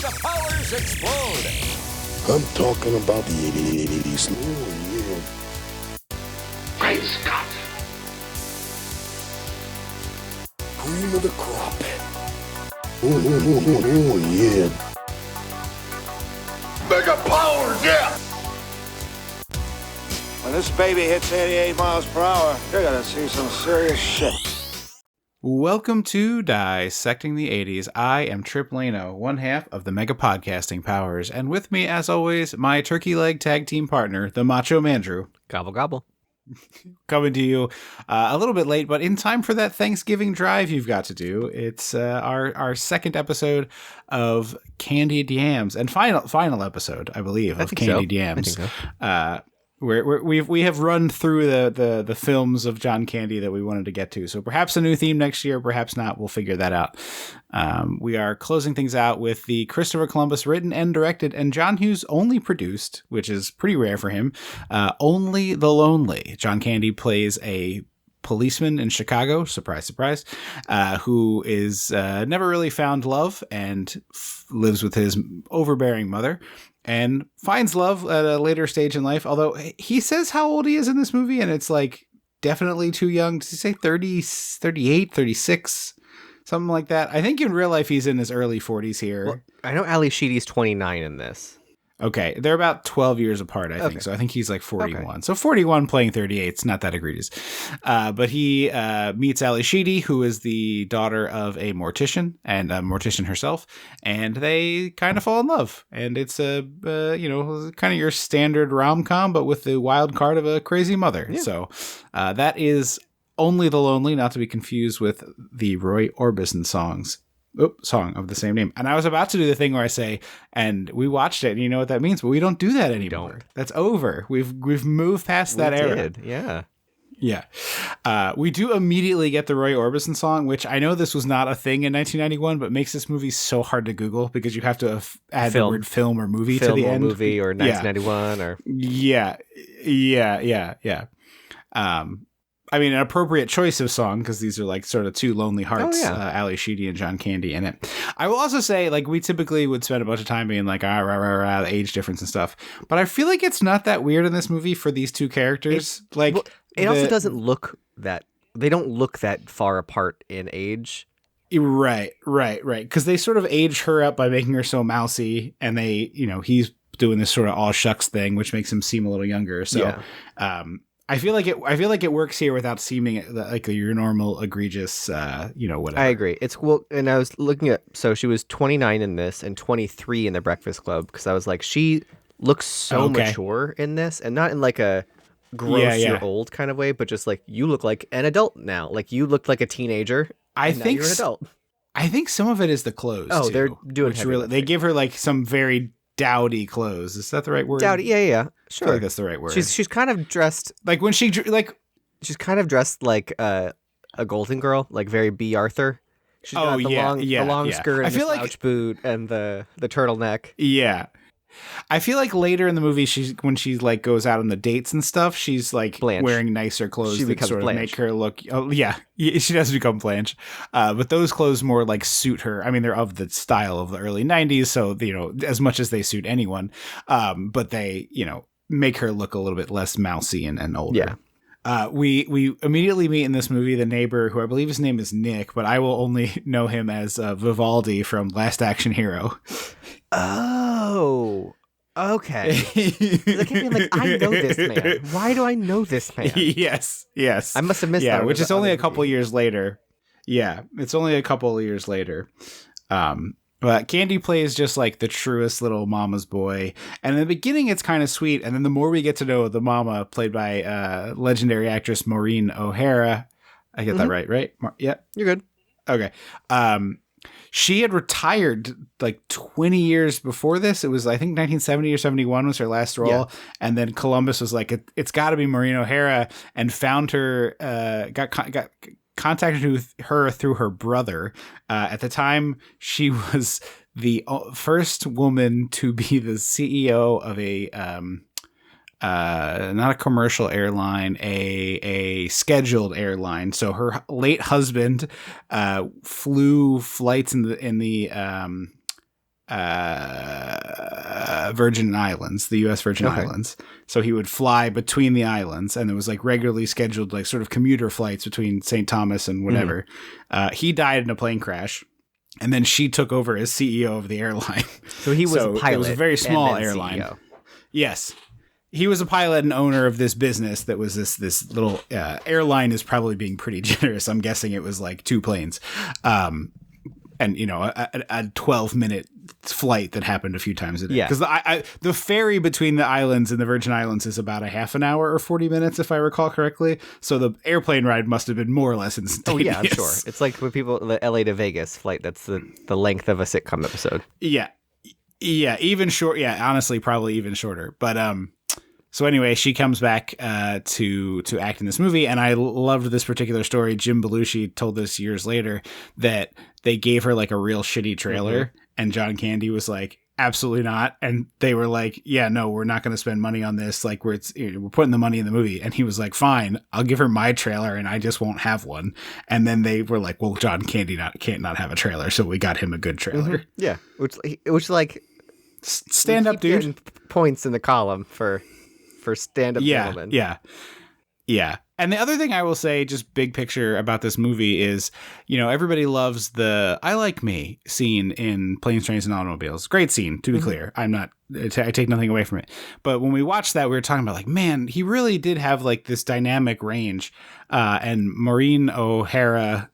the powers explode. I'm talking about the 80s. Oh, yeah. Great Scott! Cream of the crop. Oh, yeah. Mega powers, yeah! When this baby hits 88 miles per hour, you're gonna see some serious shit. Welcome to Dissecting the 80s. I am Trip Lano, one half of the Mega Podcasting Powers, and with me, as always, my turkey leg tag team partner, the Macho Mandrew. Gobble, gobble. Coming to you a little bit late, but in time for that Thanksgiving drive you've got to do. It's our second episode of Candied Yams, and final episode, I believe, of Candied Yams. I think so. We have run through the films of John Candy that we wanted to get to. So perhaps a new theme next year, perhaps not. We'll figure that out. We are closing things out with the Christopher Columbus written and directed and John Hughes only produced, which is pretty rare for him, Only the Lonely. John Candy plays a policeman in Chicago, surprise, surprise, who is never really found love and lives with his overbearing mother. And finds love at a later stage in life, although he says how old he is in this movie, and it's like definitely too young. Does he say 30, 38, 36, something like that? I think in real life he's in his early 40s here. Well, I know Ali Sheedy's 29 in this. Okay, they're about 12 years apart, I think. So I think he's like 41. Okay. So 41 playing 38, it's not that egregious. But he meets Ali Sheedy, who is the daughter of a mortician and a mortician herself, and they kind of fall in love. And it's a kind of your standard rom-com, but with the wild card of a crazy mother. Yeah. So that is Only the Lonely, not to be confused with the Roy Orbison song of the same name. And I was about to do the thing where I say, and we watched it and you know what that means, but we don't do that anymore. That's over. We've moved past that era. Yeah. We do immediately get the Roy Orbison song, which I know this was not a thing in 1991, but makes this movie so hard to Google because you have to add the word film or movie to the end. Movie or 1991 or Yeah. I mean, an appropriate choice of song because these are like sort of two lonely hearts, Ali Sheedy and John Candy in it. I will also say, like, we typically would spend a bunch of time being like, the age difference and stuff. But I feel like it's not that weird in this movie for these two characters. It also doesn't look that, they don't look that far apart in age. Right. Because they sort of age her up by making her so mousy, and he's doing this sort of all shucks thing, which makes him seem a little younger. So, I feel like it works here without seeming like your normal egregious, whatever. I agree. And I was looking at, so she was 29 in this and 23 in The Breakfast Club, because I was like, she looks so mature in this, and not in like a gross you're old kind of way, but just like you look like an adult now. Like you looked like a teenager. I think you're an adult. I think some of it is the clothes. Oh, too, they're doing really. They give her like some very dowdy clothes. Is that the right word? Dowdy, yeah, sure. I feel like that's the right word. She's kind of dressed like when she's kind of dressed like a Golden Girl, like very B. Arthur. She's got the long skirt and the slouch boot and the turtleneck. Yeah. I feel like later in the movie, when she like goes out on the dates and stuff, she's like Blanche. Wearing nicer clothes that sort of Blanche. make her look. Oh yeah, she does become Blanche. But those clothes more like suit her. I mean, they're of the style of the early '90s, so as much as they suit anyone, but they make her look a little bit less mousy and older. Yeah. We immediately meet in this movie the neighbor, who I believe his name is Nick, but I will only know him as Vivaldi from Last Action Hero. Oh, okay. I know this man. Why do I know this man? Yes. I must have missed that. Yeah, which is only a couple years later. Yeah, it's only a couple of years later. But Candy plays just like the truest little mama's boy. And in the beginning, it's kind of sweet. And then the more we get to know the mama, played by legendary actress Maureen O'Hara. I get that right? Yeah. You're good. Okay. She had retired like 20 years before this. It was, I think, 1970 or 71 was her last role. Yeah. And then Columbus was like, it's got to be Maureen O'Hara, and found her, got contacted with her through her brother. At the time, she was the first woman to be the CEO of a not a commercial airline, a scheduled airline. So her late husband flew flights in the Virgin Islands, the U.S. Virgin Islands. So he would fly between the islands, and it was like regularly scheduled, like sort of commuter flights between St. Thomas and whatever. He died in a plane crash, and then she took over as CEO of the airline. So he was a pilot. It was a very small airline. CEO. Yes. He was a pilot and owner of this business that was this little airline is probably being pretty generous. I'm guessing it was like 2 planes. And, you know, a 12-minute flight that happened a few times a day. Because the ferry between the islands and the Virgin Islands is about a half an hour or 40 minutes, if I recall correctly. So the airplane ride must have been more or less instantaneous. Oh, yeah, I'm sure. It's like when the LA to Vegas flight. That's the length of a sitcom episode. Yeah. Yeah, even short. Yeah, honestly, probably even shorter. But so anyway, she comes back to act in this movie, and I loved this particular story. Jim Belushi told this years later that they gave her like a real shitty trailer, and John Candy was like, absolutely not. And they were like, yeah, no, we're not going to spend money on this. Like we're putting the money in the movie. And he was like, fine, I'll give her my trailer and I just won't have one. And then they were like, well, John Candy can't not have a trailer. So we got him a good trailer. Yeah. Which like stand up, dude. Points in the column for stand up gentlemen. Yeah. And the other thing I will say, just big picture about this movie is, you know, everybody loves the I Like Me scene in Planes, Trains, and Automobiles. Great scene, to be clear. I take nothing away from it. But when we watched that, we were talking about like, man, he really did have like this dynamic range. And Maureen O'Hara,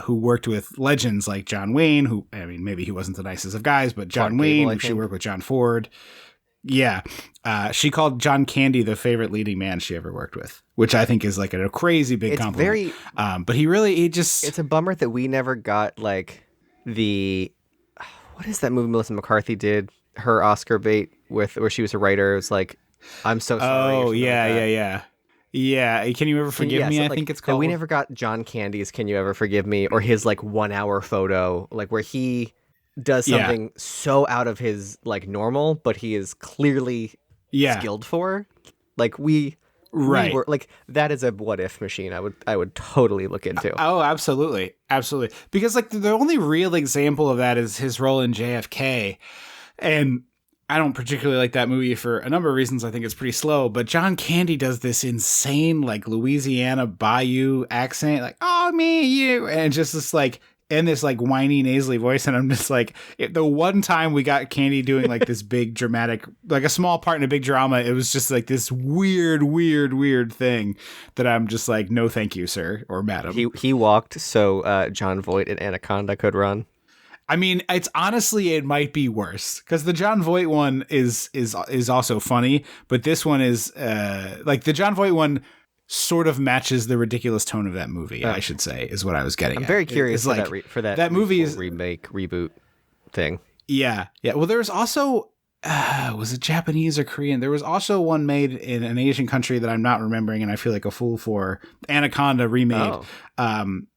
who worked with legends like John Wayne, who, I mean, maybe he wasn't the nicest of guys, but John Wayne, who she worked with John Ford. Yeah. She called John Candy the favorite leading man she ever worked with, which I think is like a crazy big compliment. But it's a bummer that we never got like what is that movie Melissa McCarthy did? Her Oscar bait where she was a writer. It was like, I'm so sorry. Oh, yeah. Yeah. Can You Ever Forgive Me? I think it's called. We never got John Candy's Can You Ever Forgive Me, or his like 1 hour photo, like where he does something so out of his like normal, but he is clearly skilled for. Like we were, like that is a what if machine. I would totally look into. Oh, absolutely, because like the only real example of that is his role in JFK, and I don't particularly like that movie for a number of reasons. I think it's pretty slow, but John Candy does this insane like Louisiana Bayou accent, like oh me you, and just this like. And this like whiny nasally voice, and I'm just like, the one time we got Candy doing like this big dramatic, like a small part in a big drama, it was just like this weird thing that I'm just like, no, thank you, sir or madam. He walked so John Voight and Anaconda could run. I mean, it's honestly, it might be worse because the John Voight one is also funny, but this one is like the John Voight one sort of matches the ridiculous tone of that movie, I should say, is what I was getting at. I'm very curious for that movie remake, reboot thing. Yeah. Well, there was also, was it Japanese or Korean? There was also one made in an Asian country that I'm not remembering, and I feel like a fool for. Anaconda remade. And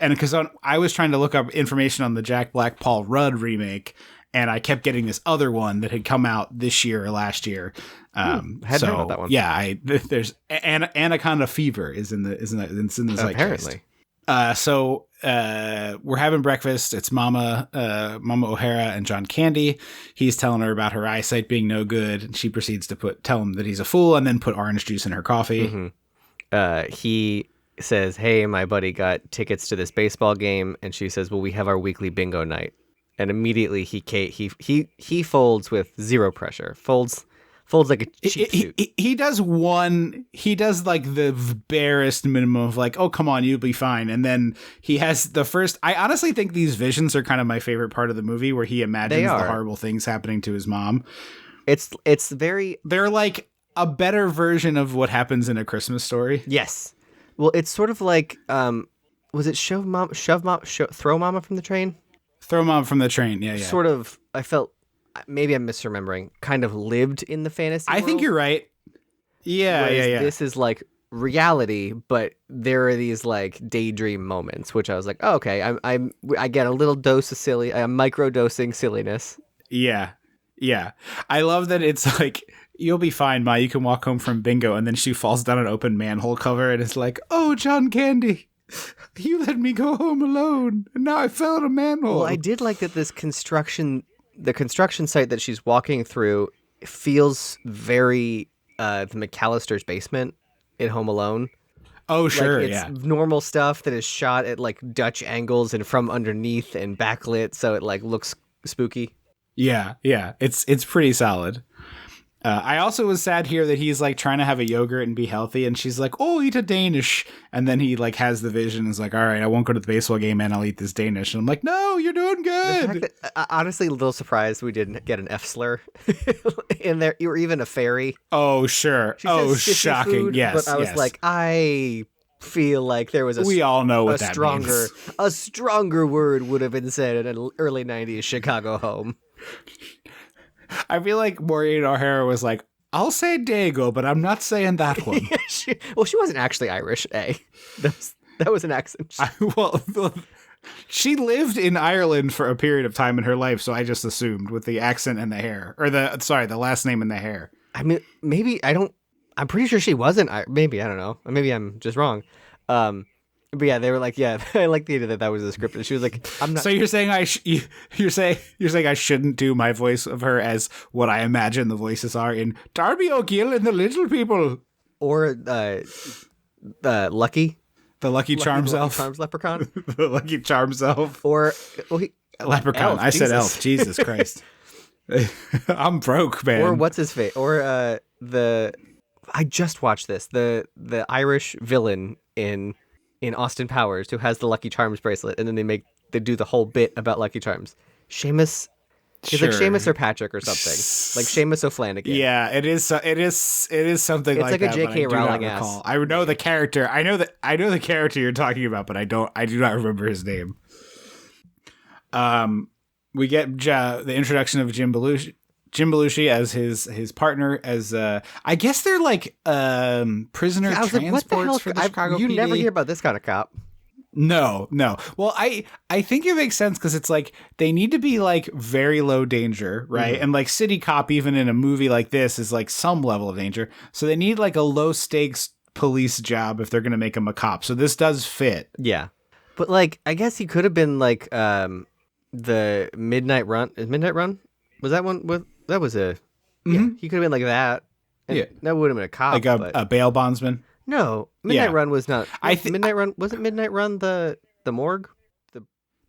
because I was trying to look up information on the Jack Black Paul Rudd remake, and I kept getting this other one that had come out this year or last year. Hadn't heard about that one. Yeah, there's Anaconda Fever is in the zeitgeist. Apparently. So we're having breakfast. It's Mama O'Hara and John Candy. He's telling her about her eyesight being no good, and she proceeds to tell him that he's a fool, and then put orange juice in her coffee. He says, "Hey, my buddy got tickets to this baseball game," and she says, "Well, we have our weekly bingo night." And immediately he folds with zero pressure. Folds like a cheap suit. He does like the barest minimum of like, oh, come on, you'll be fine. And then he has the first, I honestly think these visions are kind of my favorite part of the movie, where he imagines the horrible things happening to his mom. They're like a better version of what happens in A Christmas Story. Yes. Well, it's sort of like, was it Throw Mama from the Train? Throw Mom from the Train, yeah. Sort of, I felt, maybe I'm misremembering, kind of lived in the fantasy world. I think you're right. Yeah. This is like reality, but there are these like daydream moments, which I was like, oh, okay, I get a little dose of silly, I'm micro-dosing silliness. Yeah. I love that it's like, you'll be fine, Ma, you can walk home from bingo, and then she falls down an open manhole cover, and it's like, oh, John Candy. You let me go home alone, and now I fell in a manhole. Well, I did like that the construction site that she's walking through feels very the McAllister's basement in Home Alone. Oh, sure, like, it's normal stuff that is shot at like Dutch angles and from underneath and backlit, so it like looks spooky. Yeah, it's pretty solid. I also was sad here that he's like trying to have a yogurt and be healthy, and she's like, "Oh, eat a Danish," and then he like has the vision and is like, "All right, I won't go to the baseball game and I'll eat this Danish." And I'm like, "No, you're doing good." The fact that, honestly, a little surprised we didn't get an F slur in there, or even a fairy. Oh, sure. Oh, shocking. Food, yes, but I was like, I feel like there was we all know what that means. A stronger word would have been said in an early '90s Chicago home. I feel like Maureen O'Hara was like, I'll say Dago, but I'm not saying that one. She wasn't actually Irish, That was an accent. She lived in Ireland for a period of time in her life, so I just assumed with the accent and the hair. Or the last name and the hair. I mean, maybe I'm pretty sure she wasn't. Maybe, I don't know. Maybe I'm just wrong. But yeah, they were like, yeah, I like the idea that was a script. And she was like, I'm not. So you're saying you're saying I shouldn't do my voice of her as what I imagine the voices are in Darby O'Gill and the Little People, or Lucky, the Lucky Charms elf, Charms leprechaun, the Lucky Charms elf, or leprechaun. Elf, I said elf. Jesus Christ, I'm broke, man. Or what's his face? Or I just watched this. The Irish villain in Austin Powers, who has the Lucky Charms bracelet, and then they do the whole bit about Lucky Charms. Seamus, it's like Seamus or Patrick or something, like Seamus O'Flanagan. Yeah, it is something it's like a J.K. Rowling ass. I know the character. I know the character you're talking about, but I do not remember his name. We get the introduction of Jim Belushi as his partner, as I guess they're like prisoner transports for the Chicago PD. You never hear about this kind of cop. No. Well, I think it makes sense because it's like they need to be like very low danger, right? Mm-hmm. And like city cop, even in a movie like this, is like some level of danger. So they need like a low stakes police job if they're going to make him a cop. So this does fit. Yeah, but like I guess he could have been like the Midnight Run. Is Midnight Run? Was that one with? That was a yeah. He could have been like that. And yeah, that would have been a cop, like a bail bondsman. No, Midnight Run was not. Midnight Run wasn't Midnight Run the morgue.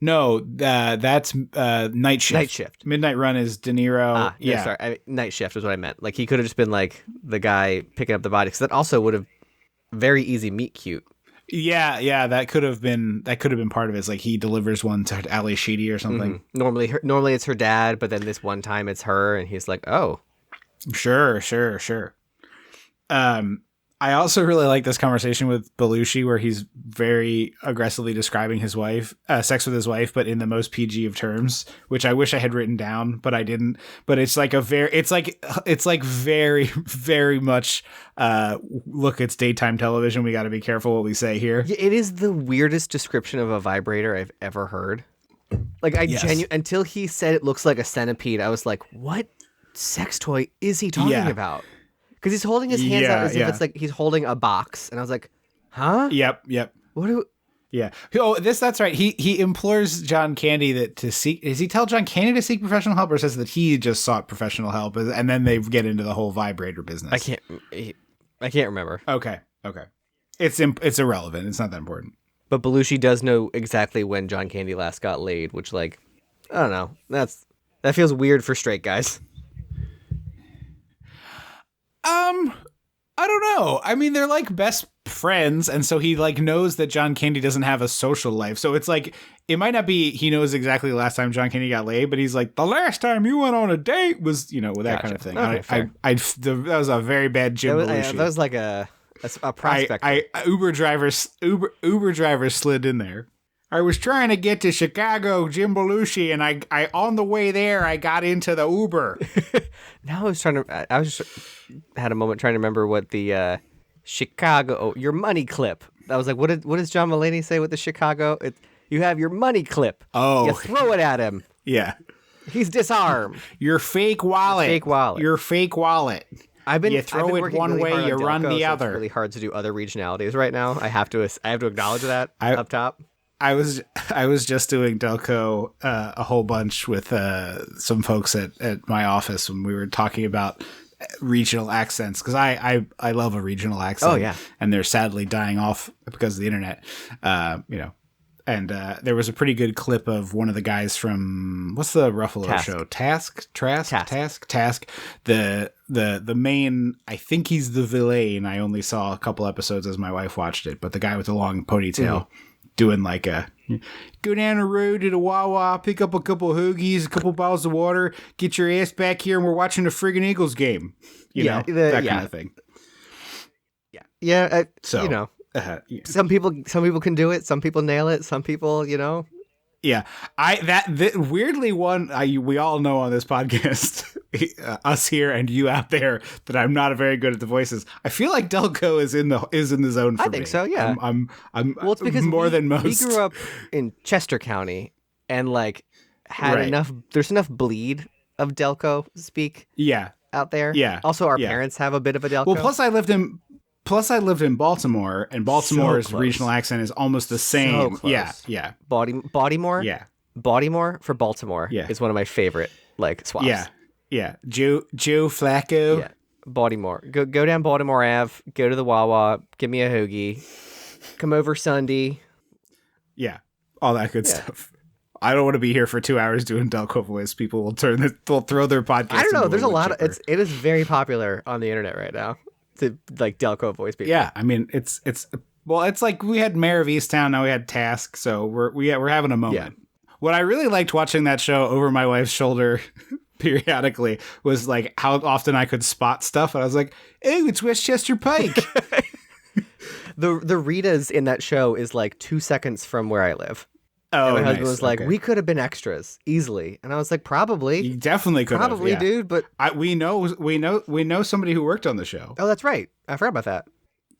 No, that's Night Shift. Night Shift. Midnight Run is De Niro. Yeah, sorry. Night Shift was what I meant. Like he could have just been like the guy picking up the body, because that also would have very easy meet cute. Yeah, that could have been part of it. It's like he delivers one to Ali Sheedy or something. Mm-hmm. Normally it's her dad, but then this one time it's her, and he's like, oh, sure. I also really like this conversation with Belushi, where he's very aggressively describing his wife, sex with his wife, but in the most PG of terms, which I wish I had written down, but I didn't. But it's like it's like very, very much, look, it's daytime television. We got to be careful what we say here. Yeah, it is the weirdest description of a vibrator I've ever heard. Like until he said it looks like a centipede, I was like, what sex toy is he talking about? Because he's holding his hands out as if it's like he's holding a box. And I was like, huh? Yep. Yeah. Oh, that's right. He implores John Candy to seek. Does he tell John Candy to seek professional help, or says that he just sought professional help, and then they get into the whole vibrator business? I can't remember. Okay. It's irrelevant. It's not that important. But Belushi does know exactly when John Candy last got laid, which, like, I don't know. That feels weird for straight guys. I don't know. I mean, they're like best friends, and so he like knows that John Candy doesn't have a social life. So it's like it might not be he knows exactly the last time John Candy got laid, but he's like, the last time you went on a date was, with that kind of thing. Okay, that was a very bad Jim Belushi. That was like a prospect. Uber driver slid in there. I was trying to get to Chicago, Jim Belushi, and I on the way there, I got into the Uber. Now I was had a moment trying to remember what the Chicago, your money clip. I was like, what does John Mulaney say with the Chicago? You have your money clip. Oh. You throw it at him. Yeah. He's disarmed. Your fake wallet. Your fake wallet. I've been working one way, you run the other. It's really hard to do other regionalities right now. I have to acknowledge that up top. I was just doing Delco a whole bunch with some folks at my office when we were talking about regional accents, because I love a regional accent. Oh yeah, and they're sadly dying off because of the internet. And there was a pretty good clip of one of the guys from what's the Ruffalo show? Task. The main, I think he's the villain. I only saw a couple episodes as my wife watched it, but the guy with the long ponytail doing like a go down the road to the Wawa, pick up a couple of hoagies, a couple bottles of water, get your ass back here, and we're watching the friggin' Eagles game. You know, that kind of thing. Yeah. So you know. Some people can do it. Some people nail it. Some people, you know. Yeah, weirdly one we all know on this podcast, us here and you out there, that I'm not very good at the voices. I feel like Delco is in the zone for me. I think so. Yeah, I'm well, it's because more than most. We grew up in Chester County and like had enough. There's enough bleed of Delco speak. Yeah, out there. Yeah. Also, our parents have a bit of a Delco. Well, plus I lived in Baltimore, and Baltimore's regional accent is almost the same. So close. Yeah. Baltimore? Yeah. Baltimore for Baltimore is one of my favorite swaps. Yeah. Joe Flacco. Yeah. Baltimore. Go down Baltimore Ave, go to the Wawa, give me a hoagie. Come over Sunday. Yeah. All that good stuff. I don't want to be here for 2 hours doing Delco voice. People will throw their podcast. I don't know. There's a lot of it is very popular on the internet right now. To like Delco voice people. Yeah, I mean it's like we had Mayor of Easttown, now we had Task, so we're having a moment. Yeah. What I really liked watching that show over my wife's shoulder periodically was like how often I could spot stuff, and I was like, "Oh, it's Westchester Pike." The Ritas in that show is like 2 seconds from where I live. Oh, and my husband was like, "We could have been extras easily," and I was like, "Probably, you definitely could, probably, have, dude." But we know somebody who worked on the show. Oh, that's right. I forgot about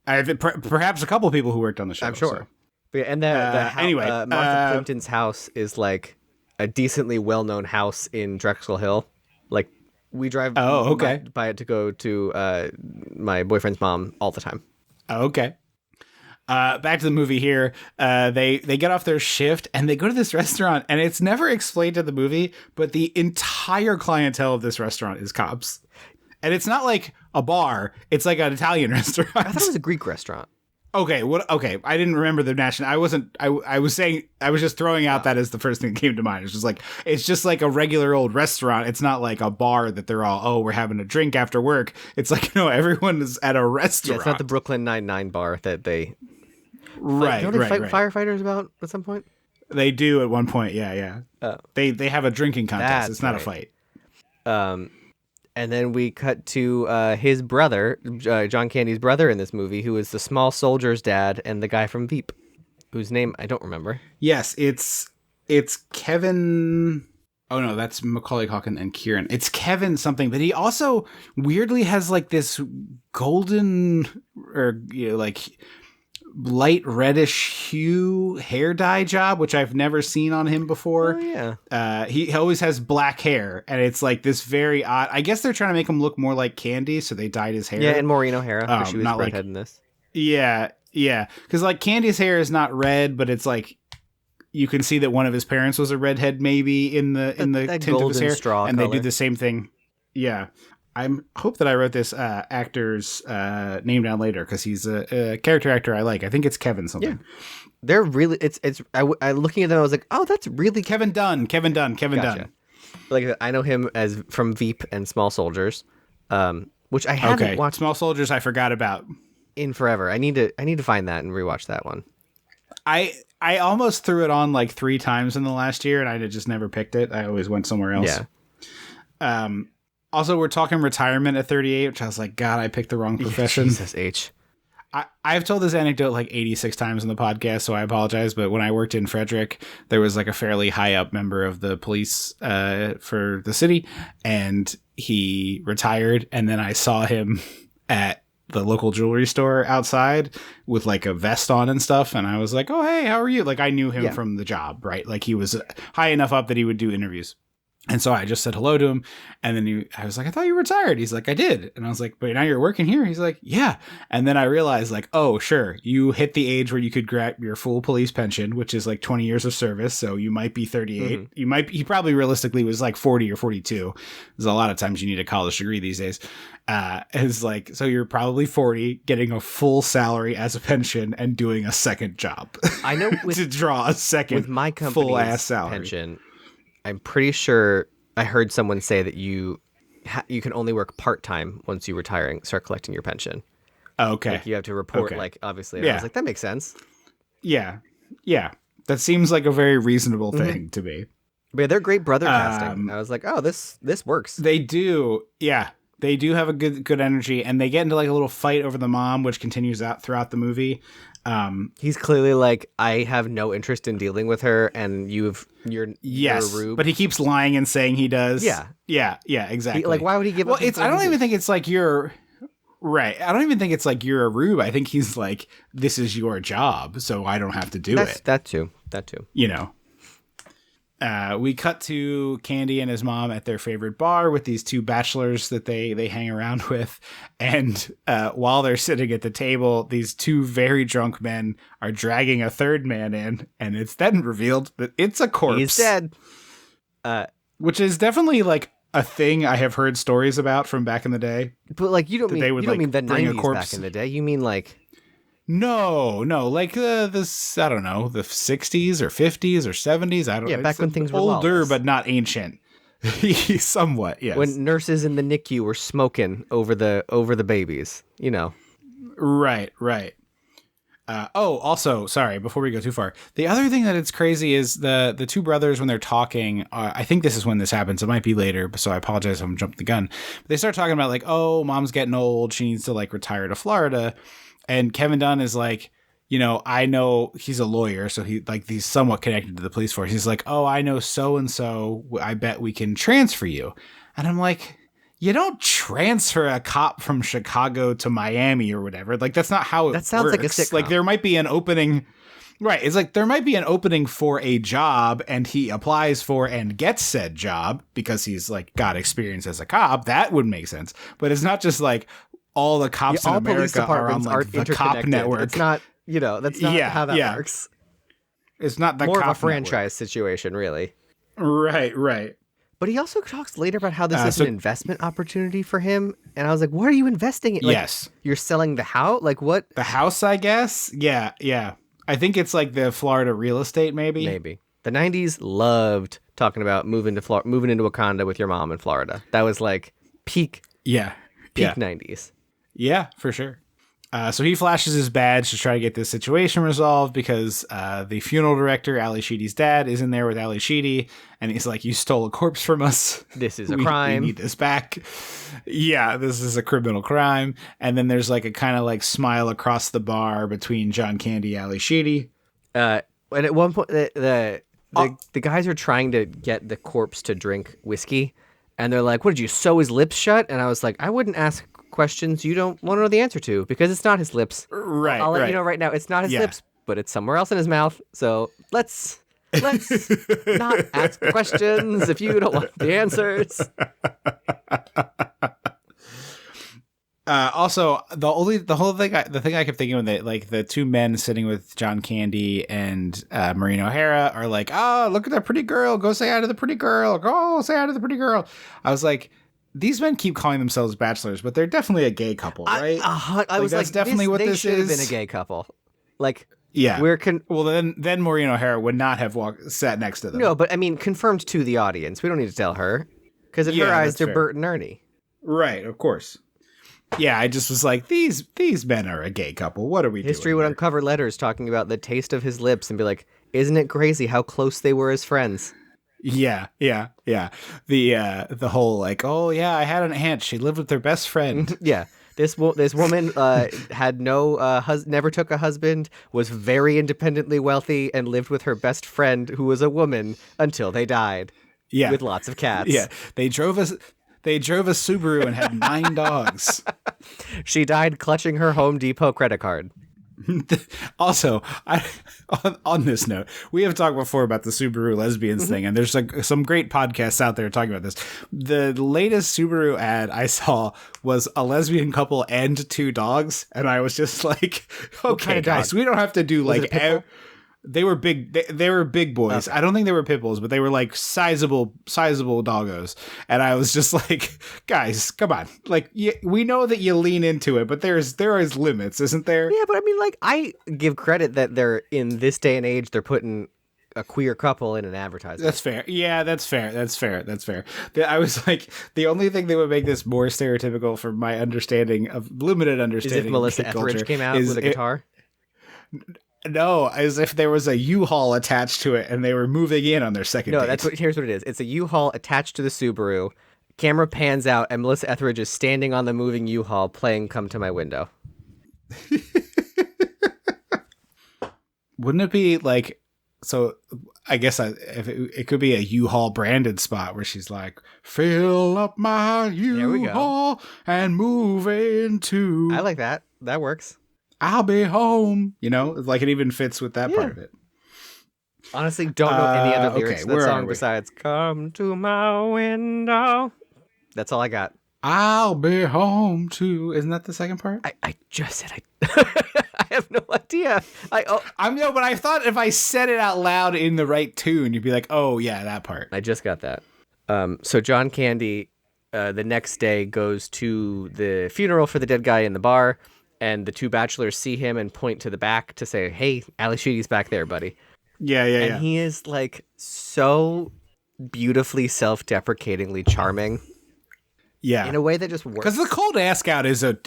that. Perhaps a couple people who worked on the show. I'm sure. So. But yeah, and anyway, Martha Plimpton's house is like a decently well-known house in Drexel Hill. Like we drive by it to go to my boyfriend's mom all the time. Okay. Back to the movie here. They get off their shift and they go to this restaurant, and it's never explained in the movie, but the entire clientele of this restaurant is cops. And it's not like a bar; it's like an Italian restaurant. I thought it was a Greek restaurant. Okay, Okay, I didn't remember the national. I wasn't. I was saying. I was just throwing out that as the first thing that came to mind. It's just like a regular old restaurant. It's not like a bar that they're all, we're having a drink after work. It's like, no, everyone is at a restaurant. Yeah, it's not the Brooklyn Nine-Nine bar that they. Right, don't they fight firefighters about at some point? They do at one point, yeah. Oh. They have a drinking contest. It's not a fight. And then we cut to his brother, John Candy's brother in this movie, who is the small soldier's dad and the guy from Veep, whose name I don't remember. Yes, it's Kevin. Oh no, that's Macaulay Culkin and Kieran. It's Kevin something, but he also weirdly has like this golden or like light reddish hue hair dye job, which I've never seen on him before. Oh yeah. He always has black hair, and it's like this very odd. I guess they're trying to make him look more like Candy, so they dyed his hair. Yeah, and Maureen O'Hara, she was redhead in this. Yeah, because like Candy's hair is not red, but it's like you can see that one of his parents was a redhead, maybe in the tint of his hair, and color. They do the same thing. Yeah. I hope that I wrote this actor's name down later, because he's a character actor I like. I think it's Kevin something. Yeah. They're really I looking at them, I was like, oh, that's really Kevin Dunn. Kevin Dunn. Like I know him as from Veep and Small Soldiers, which I haven't watched. Small Soldiers I forgot about in forever. I need to find that and rewatch that one. I almost threw it on like 3 times in the last year, and I just never picked it. I always went somewhere else. Yeah. Also, we're talking retirement at 38, which I was like, God, I picked the wrong profession. Jesus H. I've told this anecdote like 86 times in the podcast, so I apologize. But when I worked in Frederick, there was like a fairly high up member of the police for the city, and he retired. And then I saw him at the local jewelry store outside with like a vest on and stuff. And I was like, oh, hey, how are you? Like I knew him from the job, right? Like he was high enough up that he would do interviews. And so I just said hello to him. And then I was like, I thought you were retired. He's like, I did. And I was like, but now you're working here? He's like, yeah. And then I realized like, oh, sure. You hit the age where you could grab your full police pension, which is like 20 years of service. So you might be 38. He probably realistically was like 40 or 42. There's a lot of times you need a college degree these days. It's like, so you're probably 40, getting a full salary as a pension and doing a second job. I know to draw a second with my company's full ass salary. Pension, I'm pretty sure I heard someone say that you can only work part-time once you retire and start collecting your pension. Okay. Like you have to report, like, obviously. And I was like, that makes sense. Yeah. Yeah. That seems like a very reasonable thing to me. But yeah, they're great brother casting. I was like, oh, this works. They do. Yeah. They do have a good energy, and they get into like a little fight over the mom, which continues out throughout the movie. He's clearly like, I have no interest in dealing with her, and you're a rube. But he keeps lying and saying he does. Yeah, exactly. Like, why would he give? Well, I don't even think it's like you're right. I don't even think it's like you're a rube. I think he's like, this is your job, so I don't have to do it. That too. You know. We cut to Candy and his mom at their favorite bar with these two bachelors that they hang around with. And while they're sitting at the table, these two very drunk men are dragging a third man in. And it's then revealed that it's a corpse. He's dead. Which is definitely like a thing I have heard stories about from back in the day. But like, you don't mean the bring 90s back in the day. You mean like... No, like this, I don't know, the 60s or 50s or 70s. I don't know. Yeah, back when things were older, lawless. But not ancient. Somewhat, yes. When nurses in the NICU were smoking over the babies, you know. Right. Also, sorry, before we go too far, the other thing that it's crazy is the two brothers when they're talking. I think this is when this happens. It might be later, so I apologize if I'm jumping the gun. But they start talking about like, oh, mom's getting old. She needs to like retire to Florida. And Kevin Dunn is like, you know, I know he's a lawyer, so he's somewhat connected to the police force. He's like, oh, I know so-and-so. I bet we can transfer you. And I'm like, you don't transfer a cop from Chicago to Miami or whatever. Like, that's not how it works. That sounds like a sitcom. Like, there might be an opening. Right. It's like there might be an opening for a job and he applies for and gets said job because he's like got experience as a cop. That would make sense. But it's not just like, all the cops in America are on like the cop network. It's not, that's not how that works. It's not the more cop of a franchise network. Situation, really. Right. But he also talks later about how this is an investment opportunity for him, and I was like, "What are you investing in?" Like, yes, you're selling the house. Like what? The house, I guess. Yeah. I think it's like the Florida real estate, maybe. Maybe the '90s loved talking about moving into a condo with your mom in Florida. That was like peak. Yeah. Peak '90s. Yeah, for sure. So he flashes his badge to try to get this situation resolved because the funeral director, Ali Sheedy's dad, is in there with Ali Sheedy, and he's like, you stole a corpse from us. This is a crime. We need this back. Yeah, this is a criminal crime. And then there's like a kind of like smile across the bar between John Candy and Ali Sheedy. And at one point, the guys are trying to get the corpse to drink whiskey, and they're like, what, did you sew his lips shut? And I was like, I wouldn't ask questions you don't want to know the answer to because it's not his lips. Right. I'll let you know right now, it's not his lips, but it's somewhere else in his mouth. So let's not ask questions if you don't want the answers. Also, the thing I kept thinking when like the two men sitting with John Candy and Maureen O'Hara are like, oh, look at that pretty girl. Go say hi to the pretty girl. Go say hi to the pretty girl. I was like, these men keep calling themselves bachelors, but they're definitely a gay couple, right? I was that's like, definitely what they this should have is. been a gay couple. Like, yeah. Well, then Maureen O'Hara would not have sat next to them. No, but I mean, confirmed to the audience. We don't need to tell her because in her eyes, they're fair. Bert and Ernie. Right, of course. Yeah, I just was like, these men are a gay couple. What are we doing? History would uncover letters talking about the taste of his lips and be like, isn't it crazy how close they were as friends? Yeah. The whole like, oh yeah, I had an aunt. She lived with her best friend. Yeah. This woman had never took a husband, was very independently wealthy, and lived with her best friend, who was a woman, until they died. Yeah. With lots of cats. Yeah. They drove a Subaru and had 9 dogs. She died clutching her Home Depot credit card. Also, on this note, we have talked before about the Subaru lesbians thing, and there's like some great podcasts out there talking about this. The latest Subaru ad I saw was a lesbian couple and 2 dogs, and I was just like, okay, guys, we don't have to do like. They were big. They were big boys. Okay. I don't think they were pit bulls, but they were like sizable doggos. And I was just like, guys, come on. Like, we know that you lean into it, but there is limits, isn't there? Yeah, but I mean, like, I give credit that they're in this day and age, they're putting a queer couple in an advertisement. That's fair. Yeah, that's fair. I was like, the only thing that would make this more stereotypical from my understanding of limited understanding is if Melissa Etheridge came out with a guitar. No, as if there was a U-Haul attached to it and they were moving in on their second date. Here's what it is. It's a U-Haul attached to the Subaru. Camera pans out and Melissa Etheridge is standing on the moving U-Haul playing Come to My Window. Wouldn't it be like, so I guess if it could be a U-Haul branded spot where she's like, fill up my U-Haul and move into. I like that. That works. I'll be home. You know, like it even fits with that part of it. Honestly, don't know any other lyrics to that song besides "Come to my window." That's all I got. I'll be home too. Isn't that the second part? I just said I have no idea. But I thought if I said it out loud in the right tune, you'd be like, oh yeah, that part. I just got that. So John Candy, the next day goes to the funeral for the dead guy in the bar. And the 2 bachelors see him and point to the back to say, hey, Ali Sheedy's back there, buddy. Yeah. He is like so beautifully self-deprecatingly charming. Yeah. In a way that just works. Because the cold ass scout is a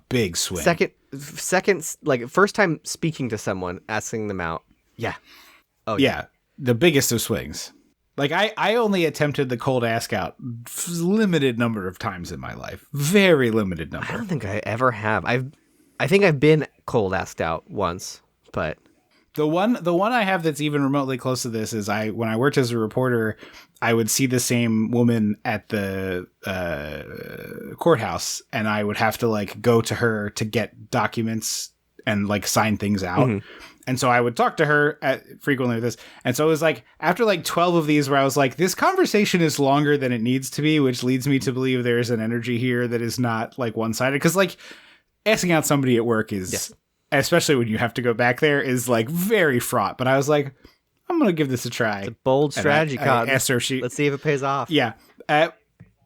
big swing. Second, like first time speaking to someone, asking them out. Yeah. Oh yeah. The biggest of swings. Like, I only attempted the cold ass scout limited number of times in my life. Very limited number. I don't think I ever have. I think I've been cold asked out once, but the one I have that's even remotely close to this is when I worked as a reporter, I would see the same woman at the courthouse, and I would have to like go to her to get documents and like sign things out. Mm-hmm. And so I would talk to her frequently with this. And so it was like, after like 12 of these where I was like, this conversation is longer than it needs to be, which leads me to believe there's an energy here that is not like one-sided. Because like asking out somebody at work is, especially when you have to go back there, is like very fraught. But I was like, I'm going to give this a try. It's a bold strategy, Cotton. I asked her let's see if it pays off. Yeah.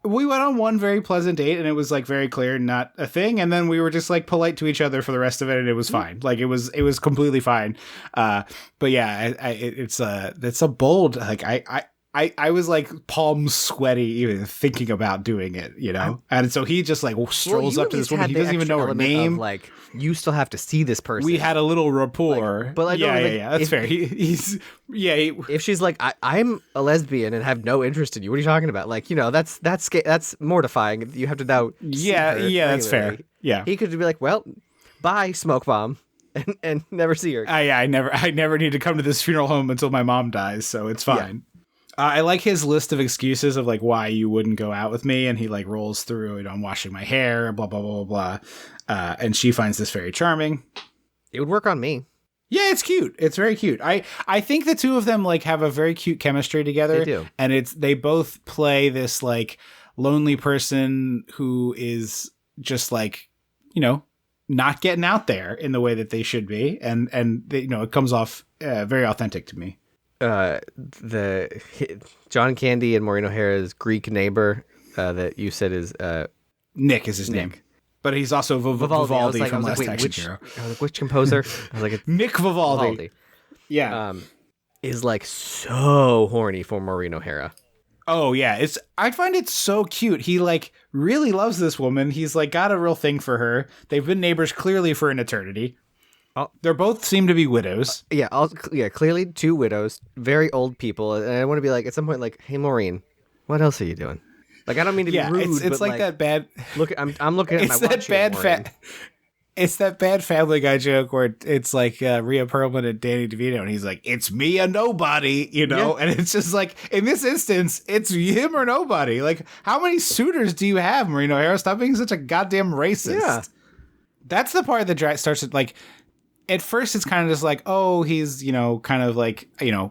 We went on one very pleasant date, and it was like very clear, not a thing. And then we were just like polite to each other for the rest of it, and it was fine. Like it was completely fine. But yeah, it's a bold. Like I was like palms sweaty even thinking about doing it, you know. And so he just like strolls up to this woman. He doesn't even know her name. Of, like you still have to see this person. We had a little rapport. But yeah. That's fair. If she's like, I'm a lesbian and have no interest in you. What are you talking about? Like, you know, that's mortifying. You have to now. Yeah, that's fair. Yeah, he could be like, well, bye, smoke bomb, and never see her. I never need to come to this funeral home until my mom dies, so it's fine. Yeah. I like his list of excuses of like why you wouldn't go out with me, and he like rolls through, you know, I'm washing my hair, blah blah blah blah blah, and she finds this very charming. It would work on me. Yeah, it's cute. It's very cute. I think the two of them like have a very cute chemistry together. They do, and they both play this like lonely person who is just like, you know, not getting out there in the way that they should be, and they, you know, it comes off very authentic to me. The John Candy and Maureen O'Hara's Greek neighbor that you said is Nick is his name, but he's also Vivaldi from Last Action Hero. Which composer? I was like, Nick Vivaldi. Yeah, is like so horny for Maureen O'Hara. Oh yeah, I find it so cute. He like really loves this woman. He's like got a real thing for her. They've been neighbors clearly for an eternity. They both seem to be widows. Clearly 2 widows, very old people, and I want to be like at some point like, hey Maureen, what else are you doing? Like I don't mean to be rude, it's like that bad. Look, I'm looking at my watch. It's that bad Family Guy joke where it's like Rhea Perlman and Danny DeVito, and he's like, "It's me or nobody," you know, and it's just like in this instance, it's him or nobody. Like, how many suitors do you have, Maureen O'Hara? Stop being such a goddamn racist. Yeah. That's the part that starts to, like, at first it's kind of just like, oh, he's, kind of like,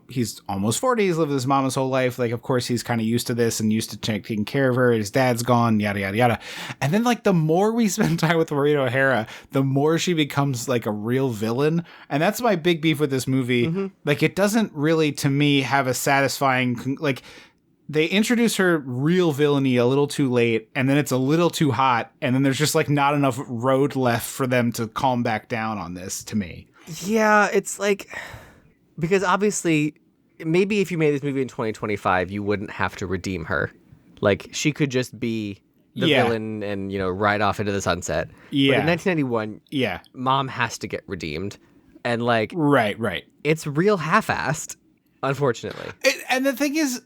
he's almost 40. He's lived with his mom his whole life. Like, of course, he's kind of used to this and used to taking care of her. His dad's gone, yada, yada, yada. And then, like, the more we spend time with Maureen O'Hara, the more she becomes, like, a real villain. And that's my big beef with this movie. Mm-hmm. Like, it doesn't really, to me, have a satisfying, like, they introduce her real villainy a little too late, and then it's a little too hot, and then there's just, like, not enough road left for them to calm back down on this, to me. Yeah, it's like, because obviously, maybe if you made this movie in 2025, you wouldn't have to redeem her. Like, she could just be the villain and, ride off into the sunset. Yeah. But in 1991, Mom has to get redeemed. And, like... Right. It's real half-assed, unfortunately. And the thing is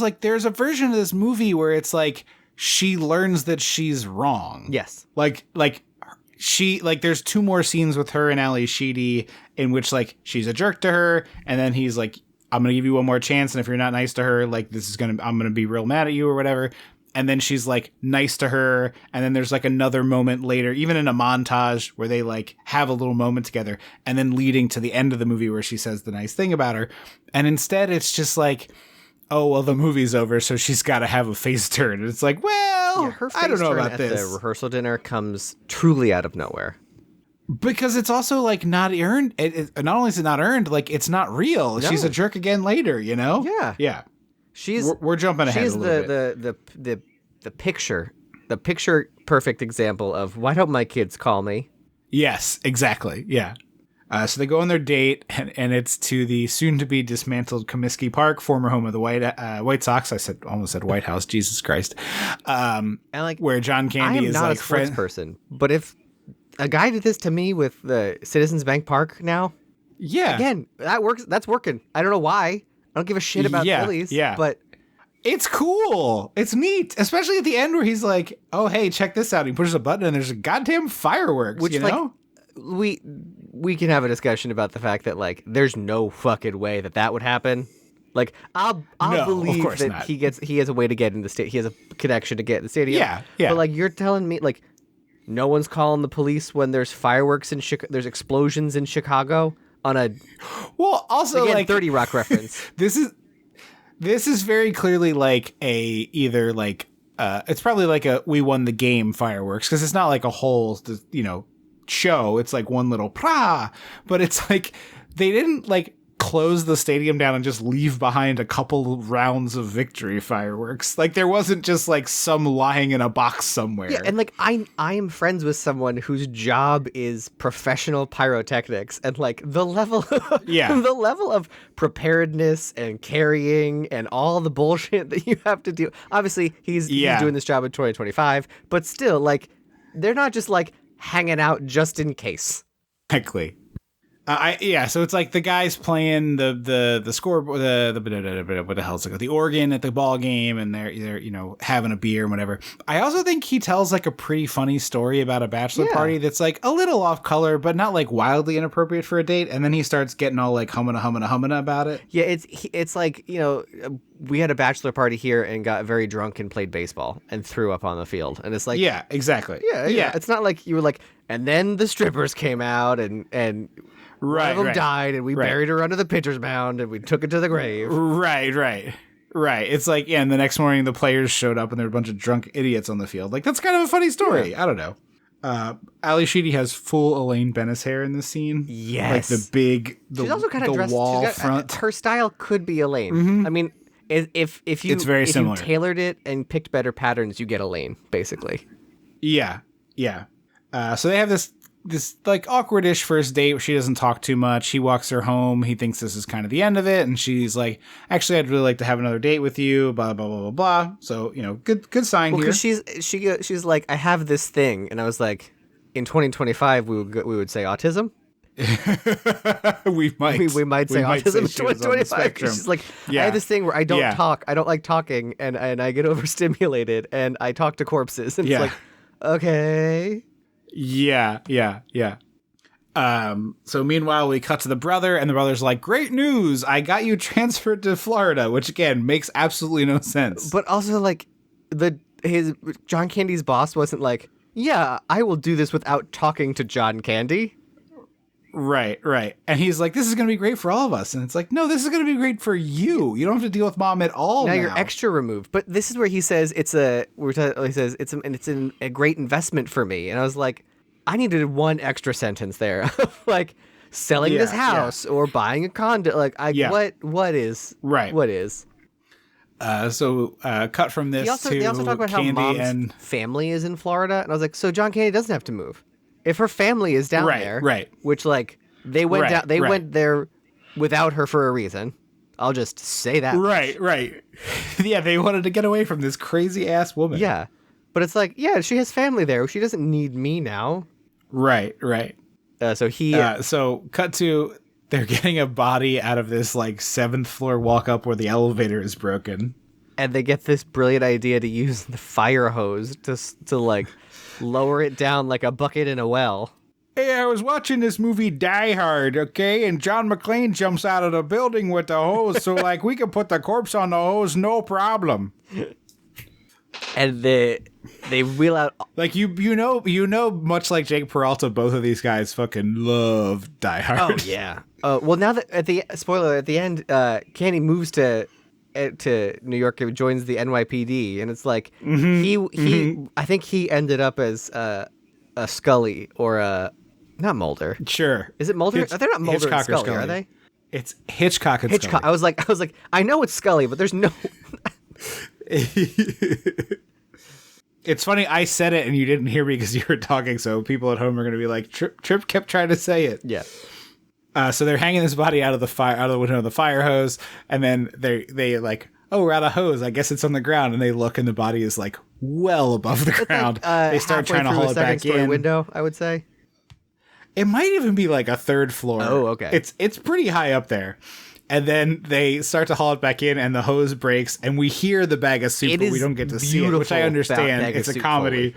like, there's a version of this movie where it's like she learns that she's wrong. Yes. Like there's 2 more scenes with her and Ali Sheedy in which, like, she's a jerk to her, and then he's like, I'm gonna give you one more chance, and if you're not nice to her, like, I'm gonna be real mad at you or whatever. And then she's, like, nice to her, and then there's, like, another moment later, even in a montage, where they, like, have a little moment together, and then leading to the end of the movie where she says the nice thing about her. And instead it's just like, oh, well, the movie's over, so she's got to have a face turn. And it's like, well, her face I don't know turn about at this. The rehearsal dinner comes truly out of nowhere. Because it's also, like, not earned. Not only is it not earned, like, it's not real. No. She's a jerk again later, Yeah. Yeah. We're jumping ahead a little bit. The picture perfect example of, why don't my kids call me? Yes, exactly. Yeah. So they go on their date, and it's to the soon-to-be dismantled Comiskey Park, former home of the White Sox. Almost said White House. Jesus Christ! And, like, where John Candy is, not like, a sports person, but if a guy did this to me with the Citizens Bank Park now, again, that works. That's working. I don't know why. I don't give a shit about Phillies. Yeah, but it's cool. It's neat, especially at the end where he's like, "Oh, hey, check this out." He pushes a button, and there's a goddamn fireworks. Which, like, we can have a discussion about the fact that, like, there's no fucking way that would happen. Like, I'll believe that not. he has a way to get in the state. He has a connection to get in the stadium. Yeah. But, like, you're telling me, like, no one's calling the police when there's fireworks in there's explosions in Chicago on a. Well, also, again, like, 30 Rock reference. This is very clearly like it's probably like a we won the game fireworks, because it's not like a whole show. It's like one little pra, but it's like they didn't, like, close the stadium down and just leave behind a couple rounds of victory fireworks. Like, there wasn't just, like, some lying in a box somewhere. Yeah, and, like, I am friends with someone whose job is professional pyrotechnics, and, like, the level of preparedness and carrying and all the bullshit that you have to do. Obviously, he's doing this job in 2025, but still, like, they're not just, like, hanging out just in case. Exactly. So it's like the guy's playing the scoreboard, what the hell's it called? The organ at the ball game, and they're having a beer and whatever. I also think he tells, like, a pretty funny story about a bachelor party that's, like, a little off color, but not, like, wildly inappropriate for a date. And then he starts getting all, like, humming about it. Yeah, it's like, we had a bachelor party here and got very drunk and played baseball and threw up on the field, and it's like, yeah, exactly. Yeah. It's not like you were like, and then the strippers came out and. One of them died, and we buried her under the pitcher's mound, and we took it to the grave. Right. It's like, and the next morning the players showed up, and there were a bunch of drunk idiots on the field. Like, that's kind of a funny story. Yeah. I don't know. Ali Sheedy has full Elaine Bennis hair in this scene. Yes. Like she's also kind of dressed, wall front. Her style could be Elaine. Mm-hmm. I mean, if you tailored it and picked better patterns, you get Elaine, basically. Yeah. So they have this like awkward-ish first date where she doesn't talk too much. He walks her home. He thinks this is kind of the end of it, and she's like, "Actually, I'd really like to have another date with you." Blah blah blah blah blah. So good sign here. Because she's like, "I have this thing," and I was like, in 2025 we would say autism. we might say autism in 2025. She's like, I have this thing where I don't talk. I don't like talking, and I get overstimulated, and I talk to corpses. And it's like, okay. Yeah. So meanwhile, we cut to the brother, and the brother's like, "Great news! I got you transferred to Florida," which again makes absolutely no sense. But also, like, his John Candy's boss wasn't like, yeah, I will do this without talking to John Candy. Right. And he's like, this is going to be great for all of us. And it's like, no, this is going to be great for you. You don't have to deal with mom at all. Now you're extra removed. But this is where he says it's a great investment for me. And I was like, I needed one extra sentence there. Like selling this house or buying a condo. Like what is? So cut from this they also talk about Candy how mom's family is in Florida. And I was like, so John Candy doesn't have to move. If her family is down there, which like they went went there without her for a reason. I'll just say that. Right. Yeah, they wanted to get away from this crazy ass woman. Yeah. But it's like, yeah, she has family there. She doesn't need me now. Right. So cut to they're getting a body out of this like 7th floor walk up where the elevator is broken. And they get this brilliant idea to use the fire hose to like lower it down like a bucket in a well. Hey, I was watching this movie Die Hard, okay? And John McClane jumps out of the building with the hose, so like we can put the corpse on the hose, no problem. And they wheel out like you know, much like Jake Peralta, both of these guys fucking love Die Hard. Oh yeah. Well, now that at the end, Candy moves to New York and joins the NYPD, and it's like I think he ended up as a Scully or a not Mulder. Sure. Is it Mulder? They're not Mulder and Scully, are they? It's Hitchcock and Scully. I was like, I know it's Scully, but there's no. It's funny, I said it and you didn't hear me because you were talking, so people at home are going to be like, Trip kept trying to say it. Yeah. So they're hanging this body out of the window of the fire hose, and then they like, oh, we're out of hose. I guess it's on the ground, and they look, and the body is like well above the ground. Like, they start trying to haul it back in. Window, I would say. It might even be like a 3rd floor. Oh, okay. It's pretty high up there. And then they start to haul it back in, and the hose breaks, and we hear the bag of soup, but we don't get to see it, which I understand. It's a comedy.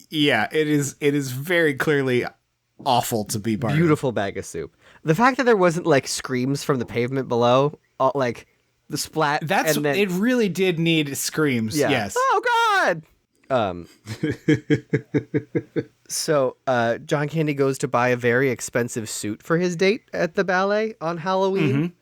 Yeah, it is very clearly awful to be part Beautiful bag of soup. The fact that there wasn't like screams from the pavement below, like the splat. It really did need screams. Yeah. Yes. Oh God. So John Candy goes to buy a very expensive suit for his date at the ballet on Halloween.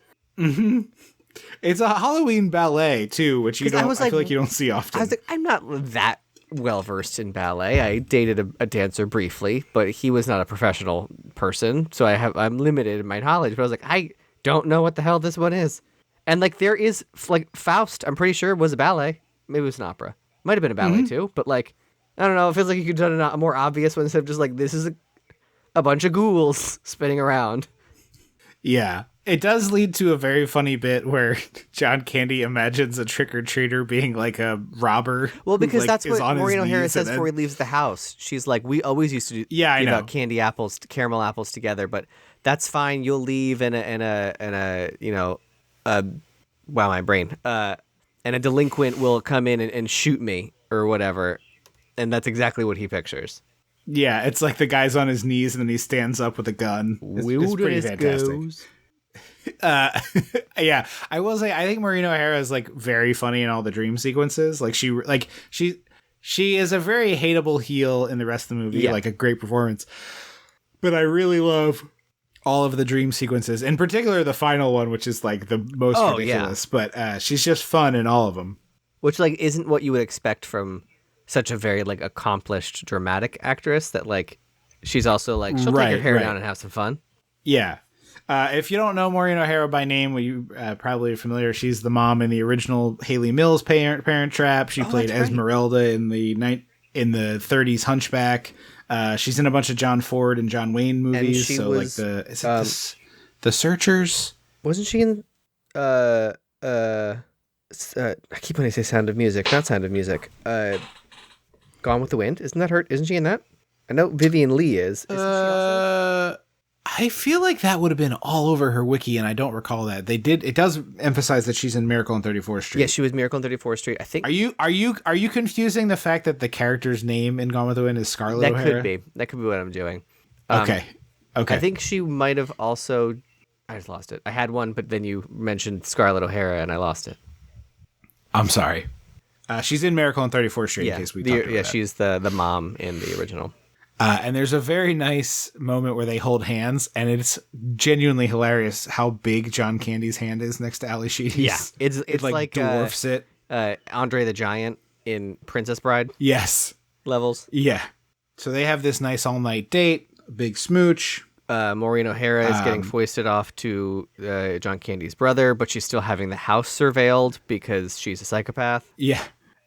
It's a Halloween ballet too, which I feel like you don't see often. I was like, I'm not that well versed in ballet. I dated a dancer briefly, but he was not a professional person, so I'm limited in my knowledge. But I was like, I don't know what the hell this one is. And like there is like Faust, I'm pretty sure was a ballet. Maybe it was an opera. Might have been a ballet too, but like I don't know. It feels like you could have done a more obvious one instead of just like this is a bunch of ghouls spinning around. Yeah. It does lead to a very funny bit where John Candy imagines a trick-or-treater being like a robber. Well, because that's what Maureen O'Hara says before he leaves the house. She's like, we always used to give out caramel apples together, but that's fine. You'll leave and a delinquent will come in and shoot me or whatever. And that's exactly what he pictures. Yeah, it's like the guy's on his knees and then he stands up with a gun. It's pretty fantastic. Yeah, I will say I think Maureen O'Hara is like very funny in all the dream sequences. Like she is a very hateable heel in the rest of the movie. Like a great performance. But I really love all of the dream sequences, in particular the final one, which is like the most ridiculous. Yeah. But she's just fun in all of them, which like isn't what you would expect from such a very like accomplished dramatic actress. That like she's also like she'll take her hair down and have some fun. Yeah. If you don't know Maureen O'Hara by name, well, you probably are familiar. She's the mom in the original Haley Mills Parent Trap. She played Esmeralda in the 30s Hunchback. She's in a bunch of John Ford and John Wayne movies. And she was, like the Searchers? Wasn't she in? I keep wanting to say Sound of Music, not Sound of Music. Gone with the Wind. Isn't that her? Isn't she in that? I know Vivian Lee is. Isn't she also? I feel like that would have been all over her wiki, and I don't recall that. It does emphasize that she's in Miracle on 34th Street. Yeah, she was Miracle on 34th Street. I think. Are you confusing the fact that the character's name in Gone with the Wind is Scarlett O'Hara? That could be what I'm doing. Okay. I think she might have also. I just lost it. I had one, but then you mentioned Scarlett O'Hara, and I lost it. I'm sorry. She's in Miracle on 34th Street. In case we talked about that. She's the mom in the original. And there's a very nice moment where they hold hands, and it's genuinely hilarious how big John Candy's hand is next to Ali Sheedy's. Yeah, it's like dwarfs it. Andre the Giant in Princess Bride. Yes. Levels. Yeah. So they have this nice all-night date, a big smooch. Maureen O'Hara is getting foisted off to John Candy's brother, but she's still having the house surveilled because she's a psychopath. Yeah.